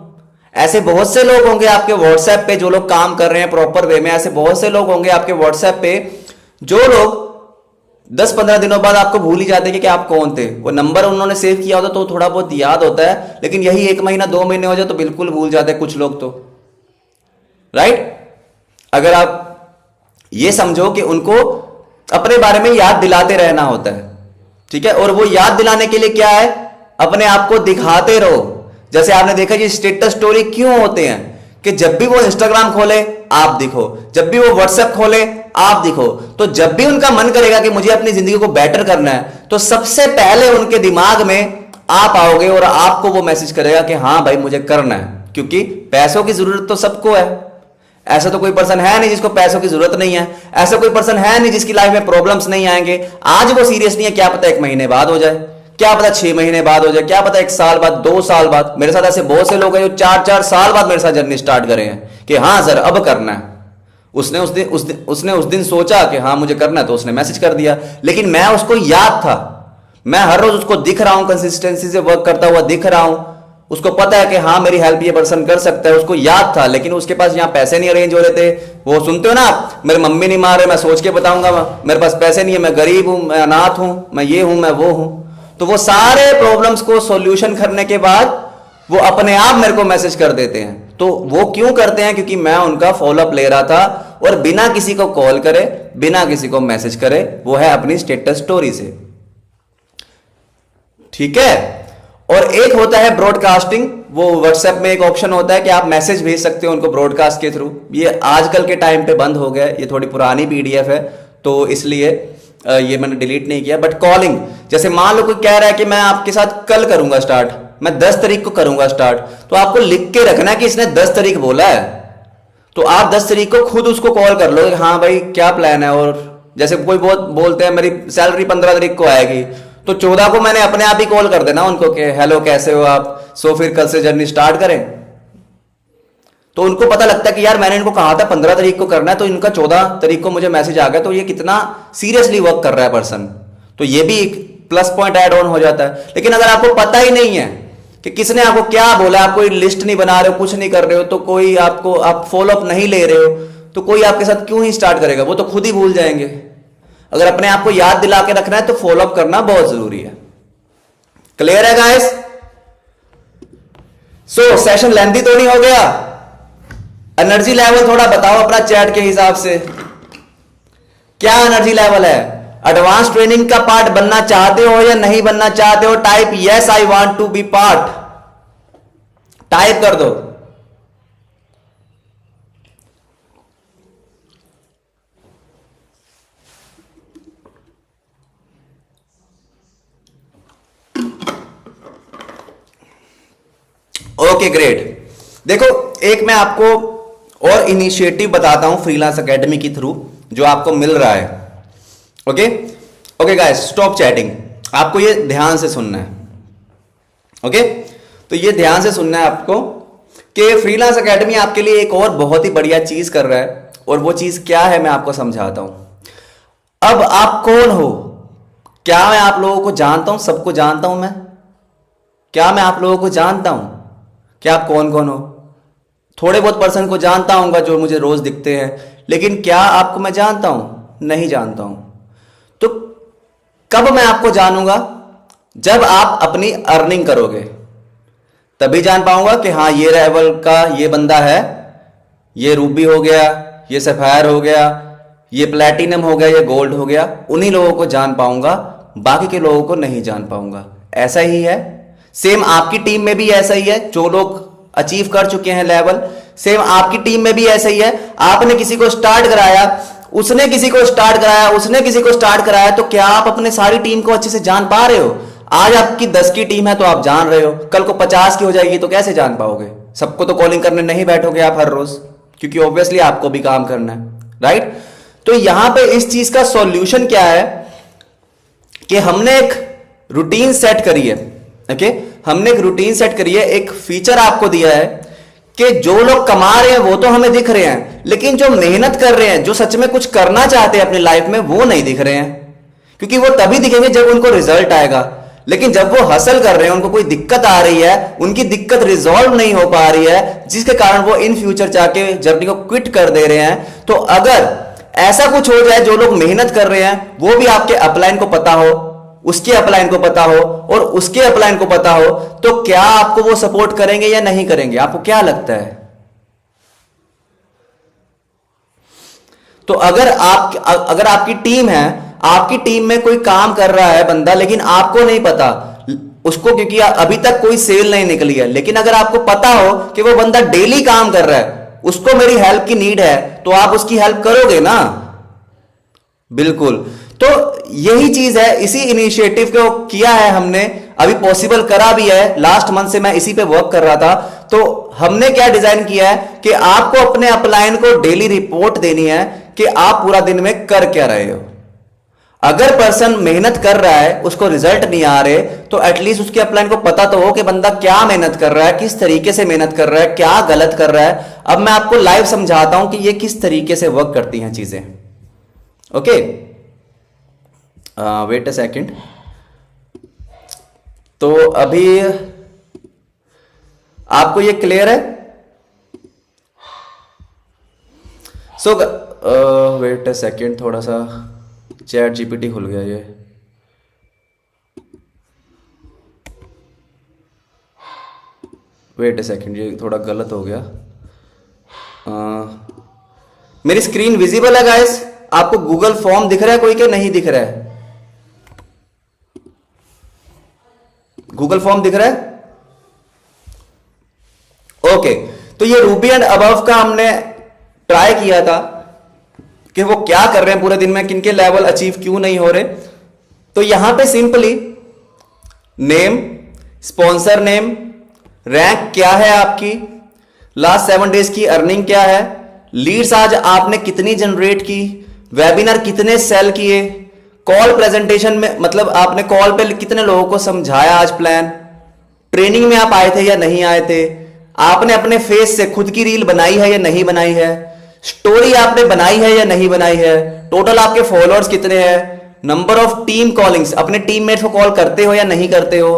ऐसे बहुत से लोग होंगे आपके व्हाट्सएप पे जो लोग काम कर रहे हैं प्रॉपर वे में, ऐसे बहुत से लोग होंगे आपके व्हाट्सएप पे जो लोग 10-15 दिनों बाद आपको भूल ही जाते हैं कि आप कौन थे। वो नंबर उन्होंने सेव किया होता तो थोड़ा बहुत याद होता है, लेकिन यही 1 महीना 2 महीने हो जाए तो बिल्कुल भूल जाते हैं कुछ लोग तो, राइट। अगर आप ये समझो कि उनको अपने बारे में याद दिलाते रहना होता है, ठीक है। और वो याद दिलाने के लिए क्या है, अपने आप को दिखाते रहो। जैसे आपने देखा ये स्टेटस स्टोरी क्यों होते हैं कि जब भी वो इंस्टाग्राम खोले आप दिखो, जब भी वो व्हाट्सएप खोले आप दिखो। तो जब भी उनका मन करेगा कि मुझे अपनी जिंदगी को बेटर करना है, तो सबसे पहले उनके दिमाग में आप आओगे और आपको वो मैसेज करेगा कि हाँ भाई मुझे करना है। क्योंकि पैसों की जरूरत तो सबको है, ऐसा तो कोई पर्सन है नहीं जिसको पैसों की जरूरत नहीं है। ऐसा कोई पर्सन है नहीं जिसकी लाइफ में प्रॉब्लम्स नहीं आएंगे। आज वो सीरियस नहीं है, क्या पता 1 महीने बाद हो जाए, क्या पता 6 महीने बाद हो जाए, क्या पता 1 साल बाद, 2 साल बाद। मेरे साथ ऐसे बहुत से लोग हैं जो 4-4 साल बाद मेरे साथ जर्नी स्टार्ट करे हैं कि हाँ सर अब करना है। उसने उस दिन सोचा कि हाँ मुझे करना है, तो उसने मैसेज कर दिया। लेकिन मैं उसको याद था, मैं हर रोज उसको दिख रहा हूं, कंसिस्टेंसी से वर्क करता हुआ दिख रहा हूं। उसको पता है कि हाँ मेरी हेल्प ये पर्सन कर सकता है, उसको याद था। लेकिन उसके पास यहाँ पैसे नहीं अरेंज हो रहे थे। वो सुनते हो ना आप, मेरे मम्मी नहीं मार रहे, मैं सोच के बताऊंगा, मेरे पास पैसे नहीं है, मैं गरीब हूं, मैं अनाथ हूं, मैं ये हूं, मैं वो हूं। तो वो सारे प्रॉब्लम्स को सॉल्यूशन करने के बाद वो अपने आप मेरे को मैसेज कर देते हैं। तो वो क्यों करते हैं, क्योंकि मैं उनका फॉलोअप ले रहा था और बिना किसी को कॉल करे, बिना किसी को मैसेज करे, वो है अपनी स्टेटस स्टोरी से, ठीक है। और एक होता है ब्रॉडकास्टिंग। वो व्हाट्सएप में एक ऑप्शन होता है कि आप मैसेज भेज सकते हो उनको ब्रॉडकास्ट के थ्रू। ये आजकल के टाइम पे बंद हो गया, ये थोड़ी पुरानी पीडीएफ है तो इसलिए ये मैंने डिलीट नहीं किया। बट कॉलिंग, जैसे मान लो कोई कह रहा है कि मैं आपके साथ कल करूंगा स्टार्ट, मैं 10 तारीख को करूंगा स्टार्ट, तो आपको लिख के रखना है कि इसने 10 तारीख बोला है। तो आप 10 तारीख को खुद उसको कॉल कर लो, हाँ भाई क्या प्लान है। और जैसे कोई बहुत बोलते हैं मेरी सैलरी 15 तारीख को आएगी, तो 14 को मैंने अपने आप ही कॉल कर देना उनको कि हेलो कैसे हो आप, सो फिर कल से जर्नी स्टार्ट करें। तो उनको पता लगता है कि यार मैंने इनको कहा था 15 तारीख को करना है, तो इनका 14 तारीख को मुझे मैसेज आ गया, तो ये कितना सीरियसली वर्क कर रहा है पर्सन। तो ये भी एक प्लस पॉइंट ऐड ऑन हो जाता है। लेकिन अगर आपको पता ही नहीं है कि किसने आपको क्या बोला, आप कोई लिस्ट नहीं बना रहे हो, कुछ नहीं कर रहे हो, तो कोई आपको आप फॉलोअप नहीं ले रहे हो, तो कोई आपके साथ क्यों ही स्टार्ट करेगा, वो तो खुद ही भूल जाएंगे। अगर अपने आप को याद दिला के रखना है तो फॉलोअप करना बहुत जरूरी है। क्लियर है गाइस? सो सेशन लेंथी तो नहीं हो गया? एनर्जी लेवल थोड़ा बताओ अपना चैट के हिसाब से, क्या एनर्जी लेवल है? एडवांस ट्रेनिंग का पार्ट बनना चाहते हो या नहीं बनना चाहते हो? Type yes I want to be part, type कर दो। Okay great. देखो एक मैं आपको और इनिशिएटिव बताता हूं फ्रीलांस एकेडमी के थ्रू जो आपको मिल रहा है। Okay okay guys, stop chatting, आपको ये ध्यान से सुनना है। ओके तो ये ध्यान से सुनना है आपको कि फ्रीलांस एकेडमी आपके लिए एक और बहुत ही बढ़िया चीज कर रहा है, और वो चीज क्या है मैं आपको समझाता हूं। अब आप कौन हो? क्या मैं आप लोगों को जानता हूं? सबको जानता हूं मैं? क्या मैं आप लोगों को जानता हूं? क्या आप कौन कौन हो? थोड़े बहुत पर्सन को जानता हूँगा जो मुझे रोज दिखते हैं, लेकिन क्या आपको मैं जानता हूं? नहीं जानता हूं। तो कब मैं आपको जानूंगा? जब आप अपनी अर्निंग करोगे, तभी जान पाऊंगा कि हाँ ये लेवल का ये बंदा है, ये रूबी हो गया, ये सफायर हो गया, ये प्लैटिनम हो गया, ये गोल्ड हो गया। उन्हीं लोगों को जान पाऊंगा, बाकी के लोगों को नहीं जान पाऊंगा। ऐसा ही है, सेम आपकी टीम में भी ऐसा ही है। जो लोग अचीव कर चुके हैं लेवल, सेम आपकी टीम में भी ऐसा ही है। आपने किसी को स्टार्ट कराया, उसने किसी को स्टार्ट कराया, उसने किसी को स्टार्ट कराया, तो क्या आप अपने सारी टीम को अच्छे से जान पा रहे हो? आज आपकी 10 की टीम है तो आप जान रहे हो, कल को 50 की हो जाएगी तो कैसे जान पाओगे? सबको तो कॉलिंग करने नहीं बैठोगे आप हर रोज, क्योंकि ऑब्वियसली आपको भी काम करना है, राइट? तो यहां पे इस चीज का सॉल्यूशन क्या है कि हमने एक रूटीन सेट करी है। ओके, हमने एक रूटीन सेट करी है, एक फीचर आपको दिया है कि जो लोग कमा रहे हैं वो तो हमें दिख रहे हैं, लेकिन जो मेहनत कर रहे हैं, जो सच में कुछ करना चाहते हैं अपनी लाइफ में, वो नहीं दिख रहे हैं। क्योंकि वो तभी दिखेंगे जब उनको रिजल्ट आएगा। लेकिन जब वो हसल कर रहे हैं, उनको कोई दिक्कत आ रही है, उनकी दिक्कत रिजॉल्व नहीं हो पा रही है, जिसके कारण वो इन फ्यूचर जाके जर्नी को क्विट कर दे रहे हैं। तो अगर ऐसा कुछ हो जाए, जो लोग मेहनत कर रहे हैं वो भी आपके अपलाइन को पता हो, उसके अपलाइन को पता हो और उसके अपलाइन को पता हो, तो क्या आपको वो सपोर्ट करेंगे या नहीं करेंगे? आपको क्या लगता है? तो अगर आपकी टीम है, आपकी टीम में कोई काम कर रहा है बंदा, लेकिन आपको नहीं पता उसको, क्योंकि अभी तक कोई सेल नहीं निकली है, लेकिन अगर आपको पता हो कि वो बंदा डेली काम कर रहा है, उसको मेरी हेल्प की नीड है, तो आप उसकी हेल्प करोगे ना? बिल्कुल। तो यही चीज है, इसी इनिशिएटिव को किया है हमने, अभी पॉसिबल करा भी है। लास्ट मंथ से मैं इसी पे वर्क कर रहा था। तो हमने क्या डिजाइन किया है कि आपको अपने अपलाइन को डेली रिपोर्ट देनी है कि आप पूरा दिन में कर क्या रहे हो। अगर पर्सन मेहनत कर रहा है, उसको रिजल्ट नहीं आ रहे, तो एटलीस्ट उसके अपलाइन को पता तो हो कि बंदा क्या मेहनत कर रहा है, किस तरीके से मेहनत कर रहा है, क्या गलत कर रहा है। अब मैं आपको लाइव समझाता हूं कि ये किस तरीके से वर्क करती हैं चीजें। Okay, wait a second. तो अभी आपको ये क्लियर है? सो वेट अ सेकंड, थोड़ा सा चैट जीपीटी खुल गया ये। वेट अ सेकंड, ये थोड़ा गलत हो गया। मेरी स्क्रीन विजिबल है गाइस? आपको गूगल फॉर्म दिख रहा है कोई के नहीं दिख रहा है? गूगल फॉर्म दिख रहा है? ओके, तो ये रूबी एंड अबव का हमने ट्राई किया था कि वो क्या कर रहे हैं पूरे दिन में, किनके लेवल अचीव क्यों नहीं हो रहे। तो यहां पे simply name, sponsor name, rank क्या है आपकी, लास्ट 7 डेज की अर्निंग क्या है, लीड्स आज आपने कितनी जनरेट की, वेबिनार कितने सेल किए, कॉल प्रेजेंटेशन में मतलब आपने कॉल पे कितने लोगों को समझाया आज प्लान, ट्रेनिंग में आप आए थे या नहीं आए थे, आपने अपने फेस से खुद की रील बनाई है या नहीं बनाई है, स्टोरी आपने बनाई है या नहीं बनाई है, टोटल आपके फॉलोअर्स कितने हैं, नंबर ऑफ टीम कॉलिंग्स, अपने टीममेट को कॉल करते हो या नहीं करते हो,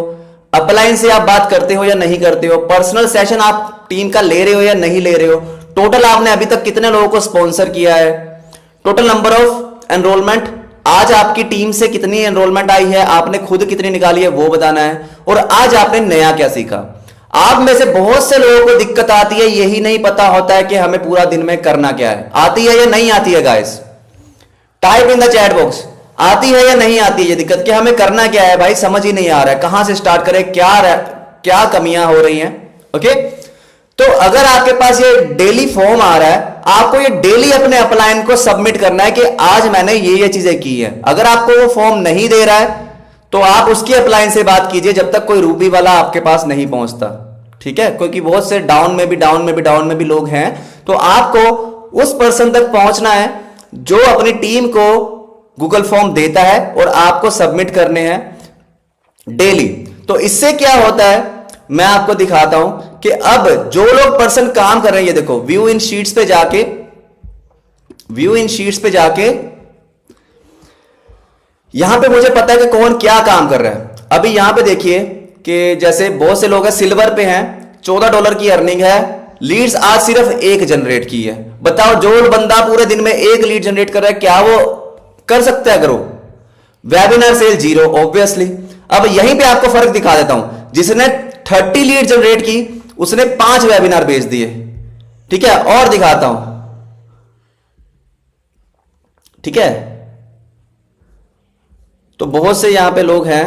अपलाइन से आप बात करते हो या नहीं करते हो, पर्सनल सेशन आप टीम का ले रहे हो या नहीं ले रहे हो, टोटल आपने अभी तक कितने लोगों को स्पॉन्सर किया है, टोटल नंबर ऑफ एनरोलमेंट, आज आपकी टीम से कितनी एनरोलमेंट आई है, आपने खुद कितनी निकाली है वो बताना है, और आज आपने नया क्या सीखा। आप में से बहुत से लोगों को दिक्कत आती है, यही नहीं पता होता है कि हमें पूरा दिन में करना क्या है। आती है या नहीं आती है guys? Type in the chat box, आती है या नहीं आती है ये दिक्कत कि हमें करना क्या है भाई, समझ ही नहीं आ रहा है, कहां से स्टार्ट करें, क्या कमियां हो रही हैं। ओके, तो अगर आपके पास ये डेली फॉर्म आ रहा है, आपको ये डेली अपने अपलाइन को सबमिट करना है कि आज मैंने ये चीजें की है। अगर आपको वो फॉर्म नहीं दे रहा है तो आप उसके अपलाइन से बात कीजिए जब तक कोई रूबी वाला आपके पास नहीं पहुंचता, ठीक है? क्योंकि बहुत से डाउन में भी लोग हैं, तो आपको उस पर्सन तक पहुंचना है जो अपनी टीम को गूगल फॉर्म देता है और आपको सबमिट करने हैं डेली। तो इससे क्या होता है मैं आपको दिखाता हूं कि अब जो लोग पर्सन काम कर रहे हैं, ये देखो व्यू इन शीट्स पे जाके यहां पे मुझे पता है कि कौन क्या काम कर रहा है। अभी यहां पे देखिए कि जैसे बहुत से लोग हैं सिल्वर पे हैं, $14 की अर्निंग है, लीड्स आज सिर्फ एक जनरेट की है। बताओ जो बंदा पूरे दिन में एक लीड जनरेट कर रहा है, क्या वो कर सकता है grow? Webinar sale zero obviously. अब यहीं पे आपको फर्क दिखा देता हूं, जिसने 30 लीड जनरेट की उसने 5 वेबिनार भेज दिए। ठीक है, और दिखाता हूं। ठीक है, तो बहुत से यहां पे लोग हैं,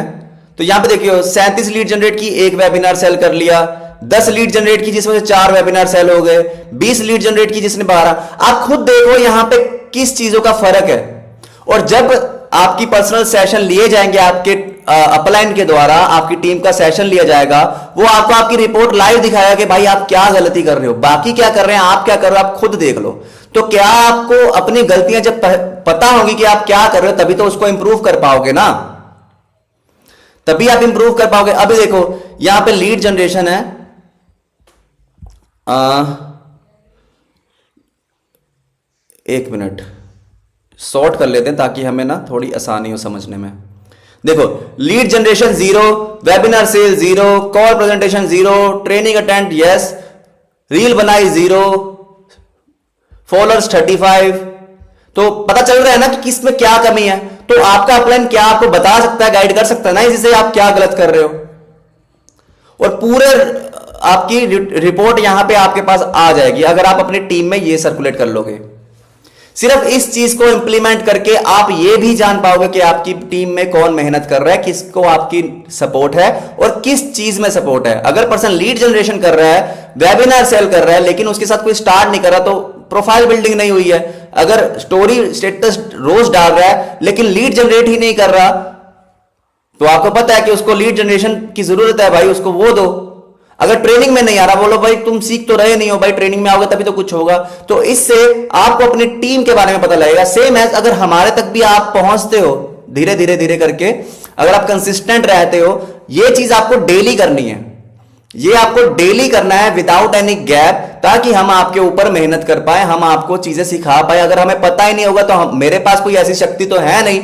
तो यहां पे देखिए 37 लीड जनरेट की, एक वेबिनार सेल कर लिया। 10 लीड जनरेट की जिसमें से 4 वेबिनार सेल हो गए। 20 लीड जनरेट की जिसने 12। आप खुद देखो यहां पे किस चीजों का फर्क है। और जब आपकी पर्सनल सेशन लिए जाएंगे, आपके अपलाइन के द्वारा आपकी टीम का सेशन लिया जाएगा, वो आपको आपकी रिपोर्ट लाइव दिखाएगा कि भाई आप क्या गलती कर रहे हो, बाकी क्या कर रहे हैं, आप क्या कर रहे हो, आप खुद देख लो। तो क्या आपको अपनी गलतियां जब पता होगी कि आप क्या कर रहे हो, तभी तो उसको इंप्रूव कर पाओगे ना, तभी आप इंप्रूव कर पाओगे। अभी देखो यहां पे लीड जनरेशन है, एक मिनट सॉर्ट कर लेते हैं ताकि हमें ना थोड़ी आसानी हो समझने में। देखो lead generation 0, webinar sale 0, call presentation 0, training attend yes, reel बनाई 0, फॉलोअर्स 35। तो पता चल रहा है ना कि किस में क्या कमी है। तो आपका अपलाइन क्या आपको बता सकता है, गाइड कर सकता है ना इसी से आप क्या गलत कर रहे हो, और पूरे आपकी रिपोर्ट यहां पे आपके पास आ जाएगी अगर आप अपनी टीम में ये सर्कुलेट कर लोगे। सिर्फ इस चीज को इंप्लीमेंट करके आप ये भी जान पाओगे कि आपकी टीम में कौन मेहनत कर रहा है, किसको आपकी सपोर्ट है और किस चीज में सपोर्ट है। अगर पर्सन लीड जनरेशन कर रहा है, वेबिनार सेल कर रहा है, लेकिन उसके साथ कोई स्टार्ट नहीं कर रहा, तो प्रोफाइल बिल्डिंग नहीं हुई है। अगर स्टोरी स्टेटस रोज डाल रहा है लेकिन लीड जनरेट ही नहीं कर रहा, तो आपको पता है कि उसको लीड जनरेशन की जरूरत है, भाई उसको वो दो। अगर ट्रेनिंग में नहीं आ रहा, बोलो भाई तुम सीख तो रहे नहीं हो, भाई ट्रेनिंग में आओगे तभी तो कुछ होगा। तो इससे आपको अपनी टीम के बारे में पता लगेगा। सेम एज अगर हमारे तक भी आप पहुंचते हो धीरे धीरे धीरे करके, अगर आप कंसिस्टेंट रहते हो, ये चीज आपको डेली करनी है, ये आपको डेली करना है विदाउट एनी गैप, ताकि हम आपके ऊपर मेहनत कर पाए, हम आपको चीजें सिखा पाए। अगर हमें पता ही नहीं होगा तो मेरे पास कोई ऐसी शक्ति तो है नहीं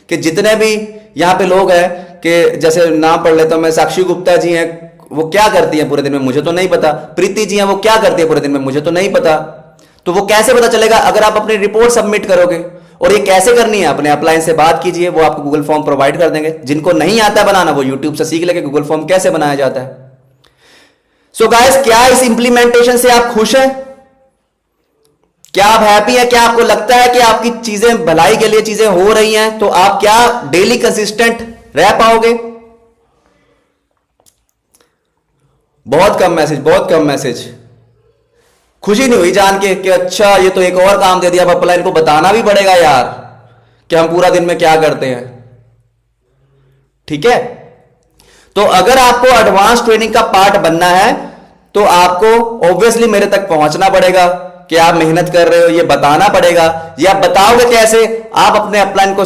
कि जितने भी यहां पे लोग हैं, कि जैसे नाम पढ़ लेता हूं मैं, साक्षी गुप्ता जी हैं, वो क्या करती हैं पूरे दिन में मुझे तो नहीं पता। प्रीति जी हैं, वो क्या करती है पूरे दिन में मुझे तो नहीं पता। तो वो कैसे पता चलेगा? अगर आप अपनी रिपोर्ट सबमिट करोगे। और ये कैसे करनी है? अपने अपलाइन से बात कीजिए, वो आपको गूगल फॉर्म प्रोवाइड कर देंगे। जिनको नहीं आता बनाना वो यूट्यूब से सीख लेंगे गूगल फॉर्म कैसे बनाया जाता है। सो गाइस, क्या इस इंप्लीमेंटेशन से आप खुश हैं? क्या आप हैप्पी हैं? क्या आपको लगता है कि आपकी चीजें भलाई के लिए चीजें हो रही हैं? तो आप क्या डेली कंसिस्टेंट रह पाओगे? बहुत कम मैसेज, बहुत कम मैसेज। खुशी नहीं हुई जान के कि अच्छा ये तो एक और काम दे दिया, अब अपलाइन को बताना भी पड़ेगा यार कि हम पूरा दिन में क्या करते हैं। ठीक है, तो अगर आपको एडवांस ट्रेनिंग का पार्ट बनना है तो आपको ऑब्वियसली मेरे तक पहुंचना पड़ेगा कि आप मेहनत कर रहे हो, ये बताना पड़ेगा। ये आप बताओगे कैसे? आप अपने अपलाइन को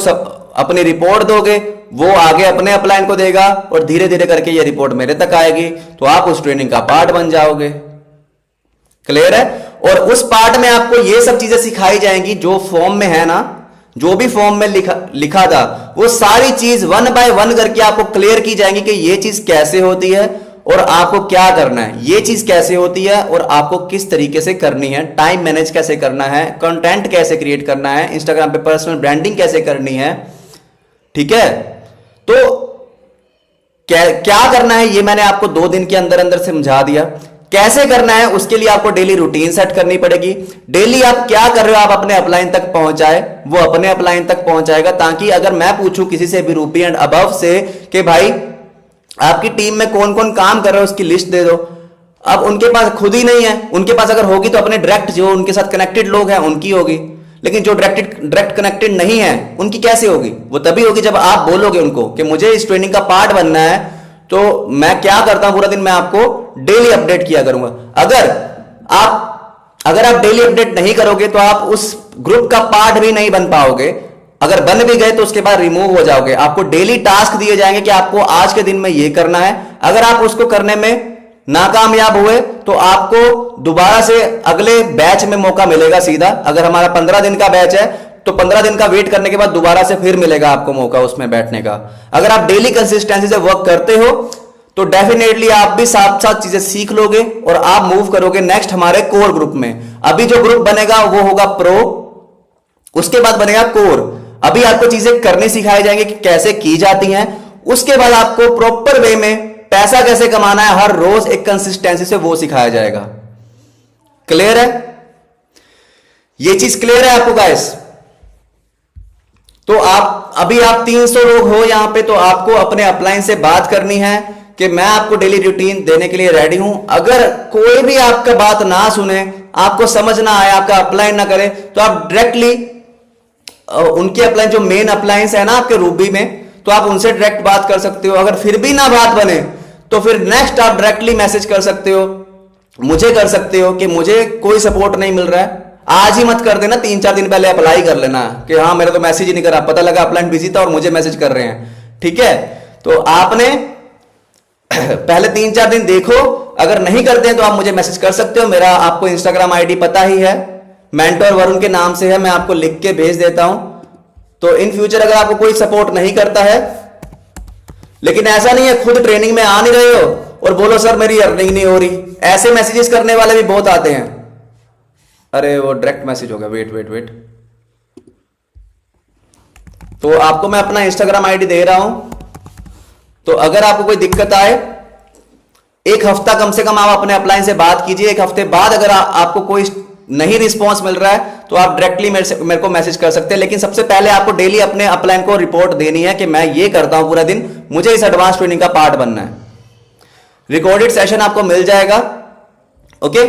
अपनी रिपोर्ट दोगे, वो आगे अपने अपलाइन को देगा, और धीरे धीरे करके ये रिपोर्ट मेरे तक आएगी, तो आप उस ट्रेनिंग का पार्ट बन जाओगे। क्लियर है? और उस पार्ट में आपको ये सब चीजें सिखाई जाएंगी जो फॉर्म में है ना, जो भी फॉर्म में लिखा था, वो सारी चीज 1 बाय 1 करके आपको क्लियर की जाएंगी कि ये चीज कैसे होती है और आपको क्या करना है, ये चीज कैसे होती है और आपको किस तरीके से करनी है, टाइम मैनेज कैसे करना है, कंटेंट कैसे क्रिएट करना है, इंस्टाग्राम पे पर्सनल ब्रांडिंग कैसे करनी है। ठीक है, तो क्या करना है ये मैंने आपको 2 दिन के अंदर अंदर समझा दिया। कैसे करना है उसके लिए आपको डेली रूटीन सेट करनी पड़ेगी। डेली आप क्या कर रहे हो, आप अपने अपलाइन तक पहुंचाए, वो अपने अपलाइन तक पहुंचाएगा, ताकि अगर मैं पूछूं किसी से भी रूपी एंड अबव से कि भाई आपकी टीम में कौन कौन काम कर रहे हो उसकी लिस्ट दे दो, अब उनके पास खुद ही नहीं है। उनके पास अगर होगी तो अपने डायरेक्ट जो उनके साथ कनेक्टेड लोग हैं उनकी होगी, लेकिन जो डायरेक्ट कनेक्टेड नहीं है उनकी कैसे होगी? वो तभी होगी जब आप बोलोगे उनको कि मुझे इस ट्रेनिंग का पार्ट बनना है, तो मैं क्या करता हूं पूरा दिन, मैं आपको डेली अपडेट किया करूंगा। अगर आप डेली अपडेट नहीं करोगे तो आप उस ग्रुप का पार्ट भी नहीं बन पाओगे। अगर बन भी गए तो उसके बाद रिमूव हो जाओगे। आपको डेली टास्क दिए जाएंगे कि आपको आज के दिन में ये करना है। अगर आप उसको करने में नाकामयाब हुए तो आपको दोबारा से अगले बैच में मौका मिलेगा सीधा। अगर हमारा 15 दिन का बैच है तो 15 दिन का वेट करने के बाद दोबारा से फिर मिलेगा आपको मौका उसमें बैठने का। अगर आप डेली कंसिस्टेंसी से वर्क करते हो तो डेफिनेटली आप भी साथ साथ चीजें सीख लोगे और आप मूव करोगे नेक्स्ट हमारे कोर ग्रुप में। अभी जो ग्रुप बनेगा वो होगा प्रो, उसके बाद बनेगा कोर। अभी आपको चीजें करनी सिखाई जाएंगी कि कैसे की जाती हैं, उसके बाद आपको प्रॉपर वे में पैसा कैसे कमाना है हर रोज एक कंसिस्टेंसी से, वो सिखाया जाएगा। क्लियर है? ये चीज क्लियर है आपको गाइस? तो आप 300 लोग हो यहां पे, तो आपको अपने अपलाइन से बात करनी है कि मैं आपको डेली रूटीन देने के लिए रेडी हूं। अगर कोई भी आपका बात ना सुने, आपको समझ ना आए, आपका अपलाइन ना करे, तो आप डायरेक्टली उनके अपलाइन जो मेन अपलाइंस है ना आपके रूबी में, तो आप उनसे डायरेक्ट बात कर सकते हो। अगर फिर भी ना बात बने तो फिर नेक्स्ट आप डायरेक्टली मैसेज कर सकते हो, मुझे कर सकते हो कि मुझे कोई सपोर्ट नहीं मिल रहा है। आज ही मत कर देना, 3-4 दिन पहले अप्लाई कर लेना कि हाँ मेरे तो मैसेज ही नहीं करा, पता लगा अपलाइन बिजी था और मुझे मैसेज कर रहे हैं। ठीक है, तो आपने पहले 3-4 दिन देखो, अगर नहीं करते हैं तो आप मुझे मैसेज कर सकते हो। मेरा आपको इंस्टाग्राम आईडी पता ही है, मेंटोर वरुण के नाम से है, मैं आपको लिख के भेज देता हूं। तो इन फ्यूचर अगर आपको कोई सपोर्ट नहीं करता है, लेकिन ऐसा नहीं है खुद ट्रेनिंग में आ नहीं रहे हो और बोलो सर मेरी अर्निंग नहीं हो रही, ऐसे मैसेजेस करने वाले भी बहुत आते हैं। अरे वो डायरेक्ट मैसेज होगा, वेट वेट वेट। तो आपको मैं अपना इंस्टाग्राम आईडी दे रहा हूं, तो अगर आपको कोई दिक्कत आए, एक हफ्ता कम से कम आप अपने अपलाइन से बात कीजिए। एक हफ्ते बाद अगर आपको कोई नहीं रिस्पॉन्स मिल रहा है तो आप डायरेक्टली मेरे को मैसेज कर सकते हैं। लेकिन सबसे पहले आपको डेली अपने अपलाइन को रिपोर्ट देनी है कि मैं ये करता हूं पूरा दिन, मुझे इस एडवांस ट्रेनिंग का पार्ट बनना है। रिकॉर्डेड सेशन आपको मिल जाएगा। ओके।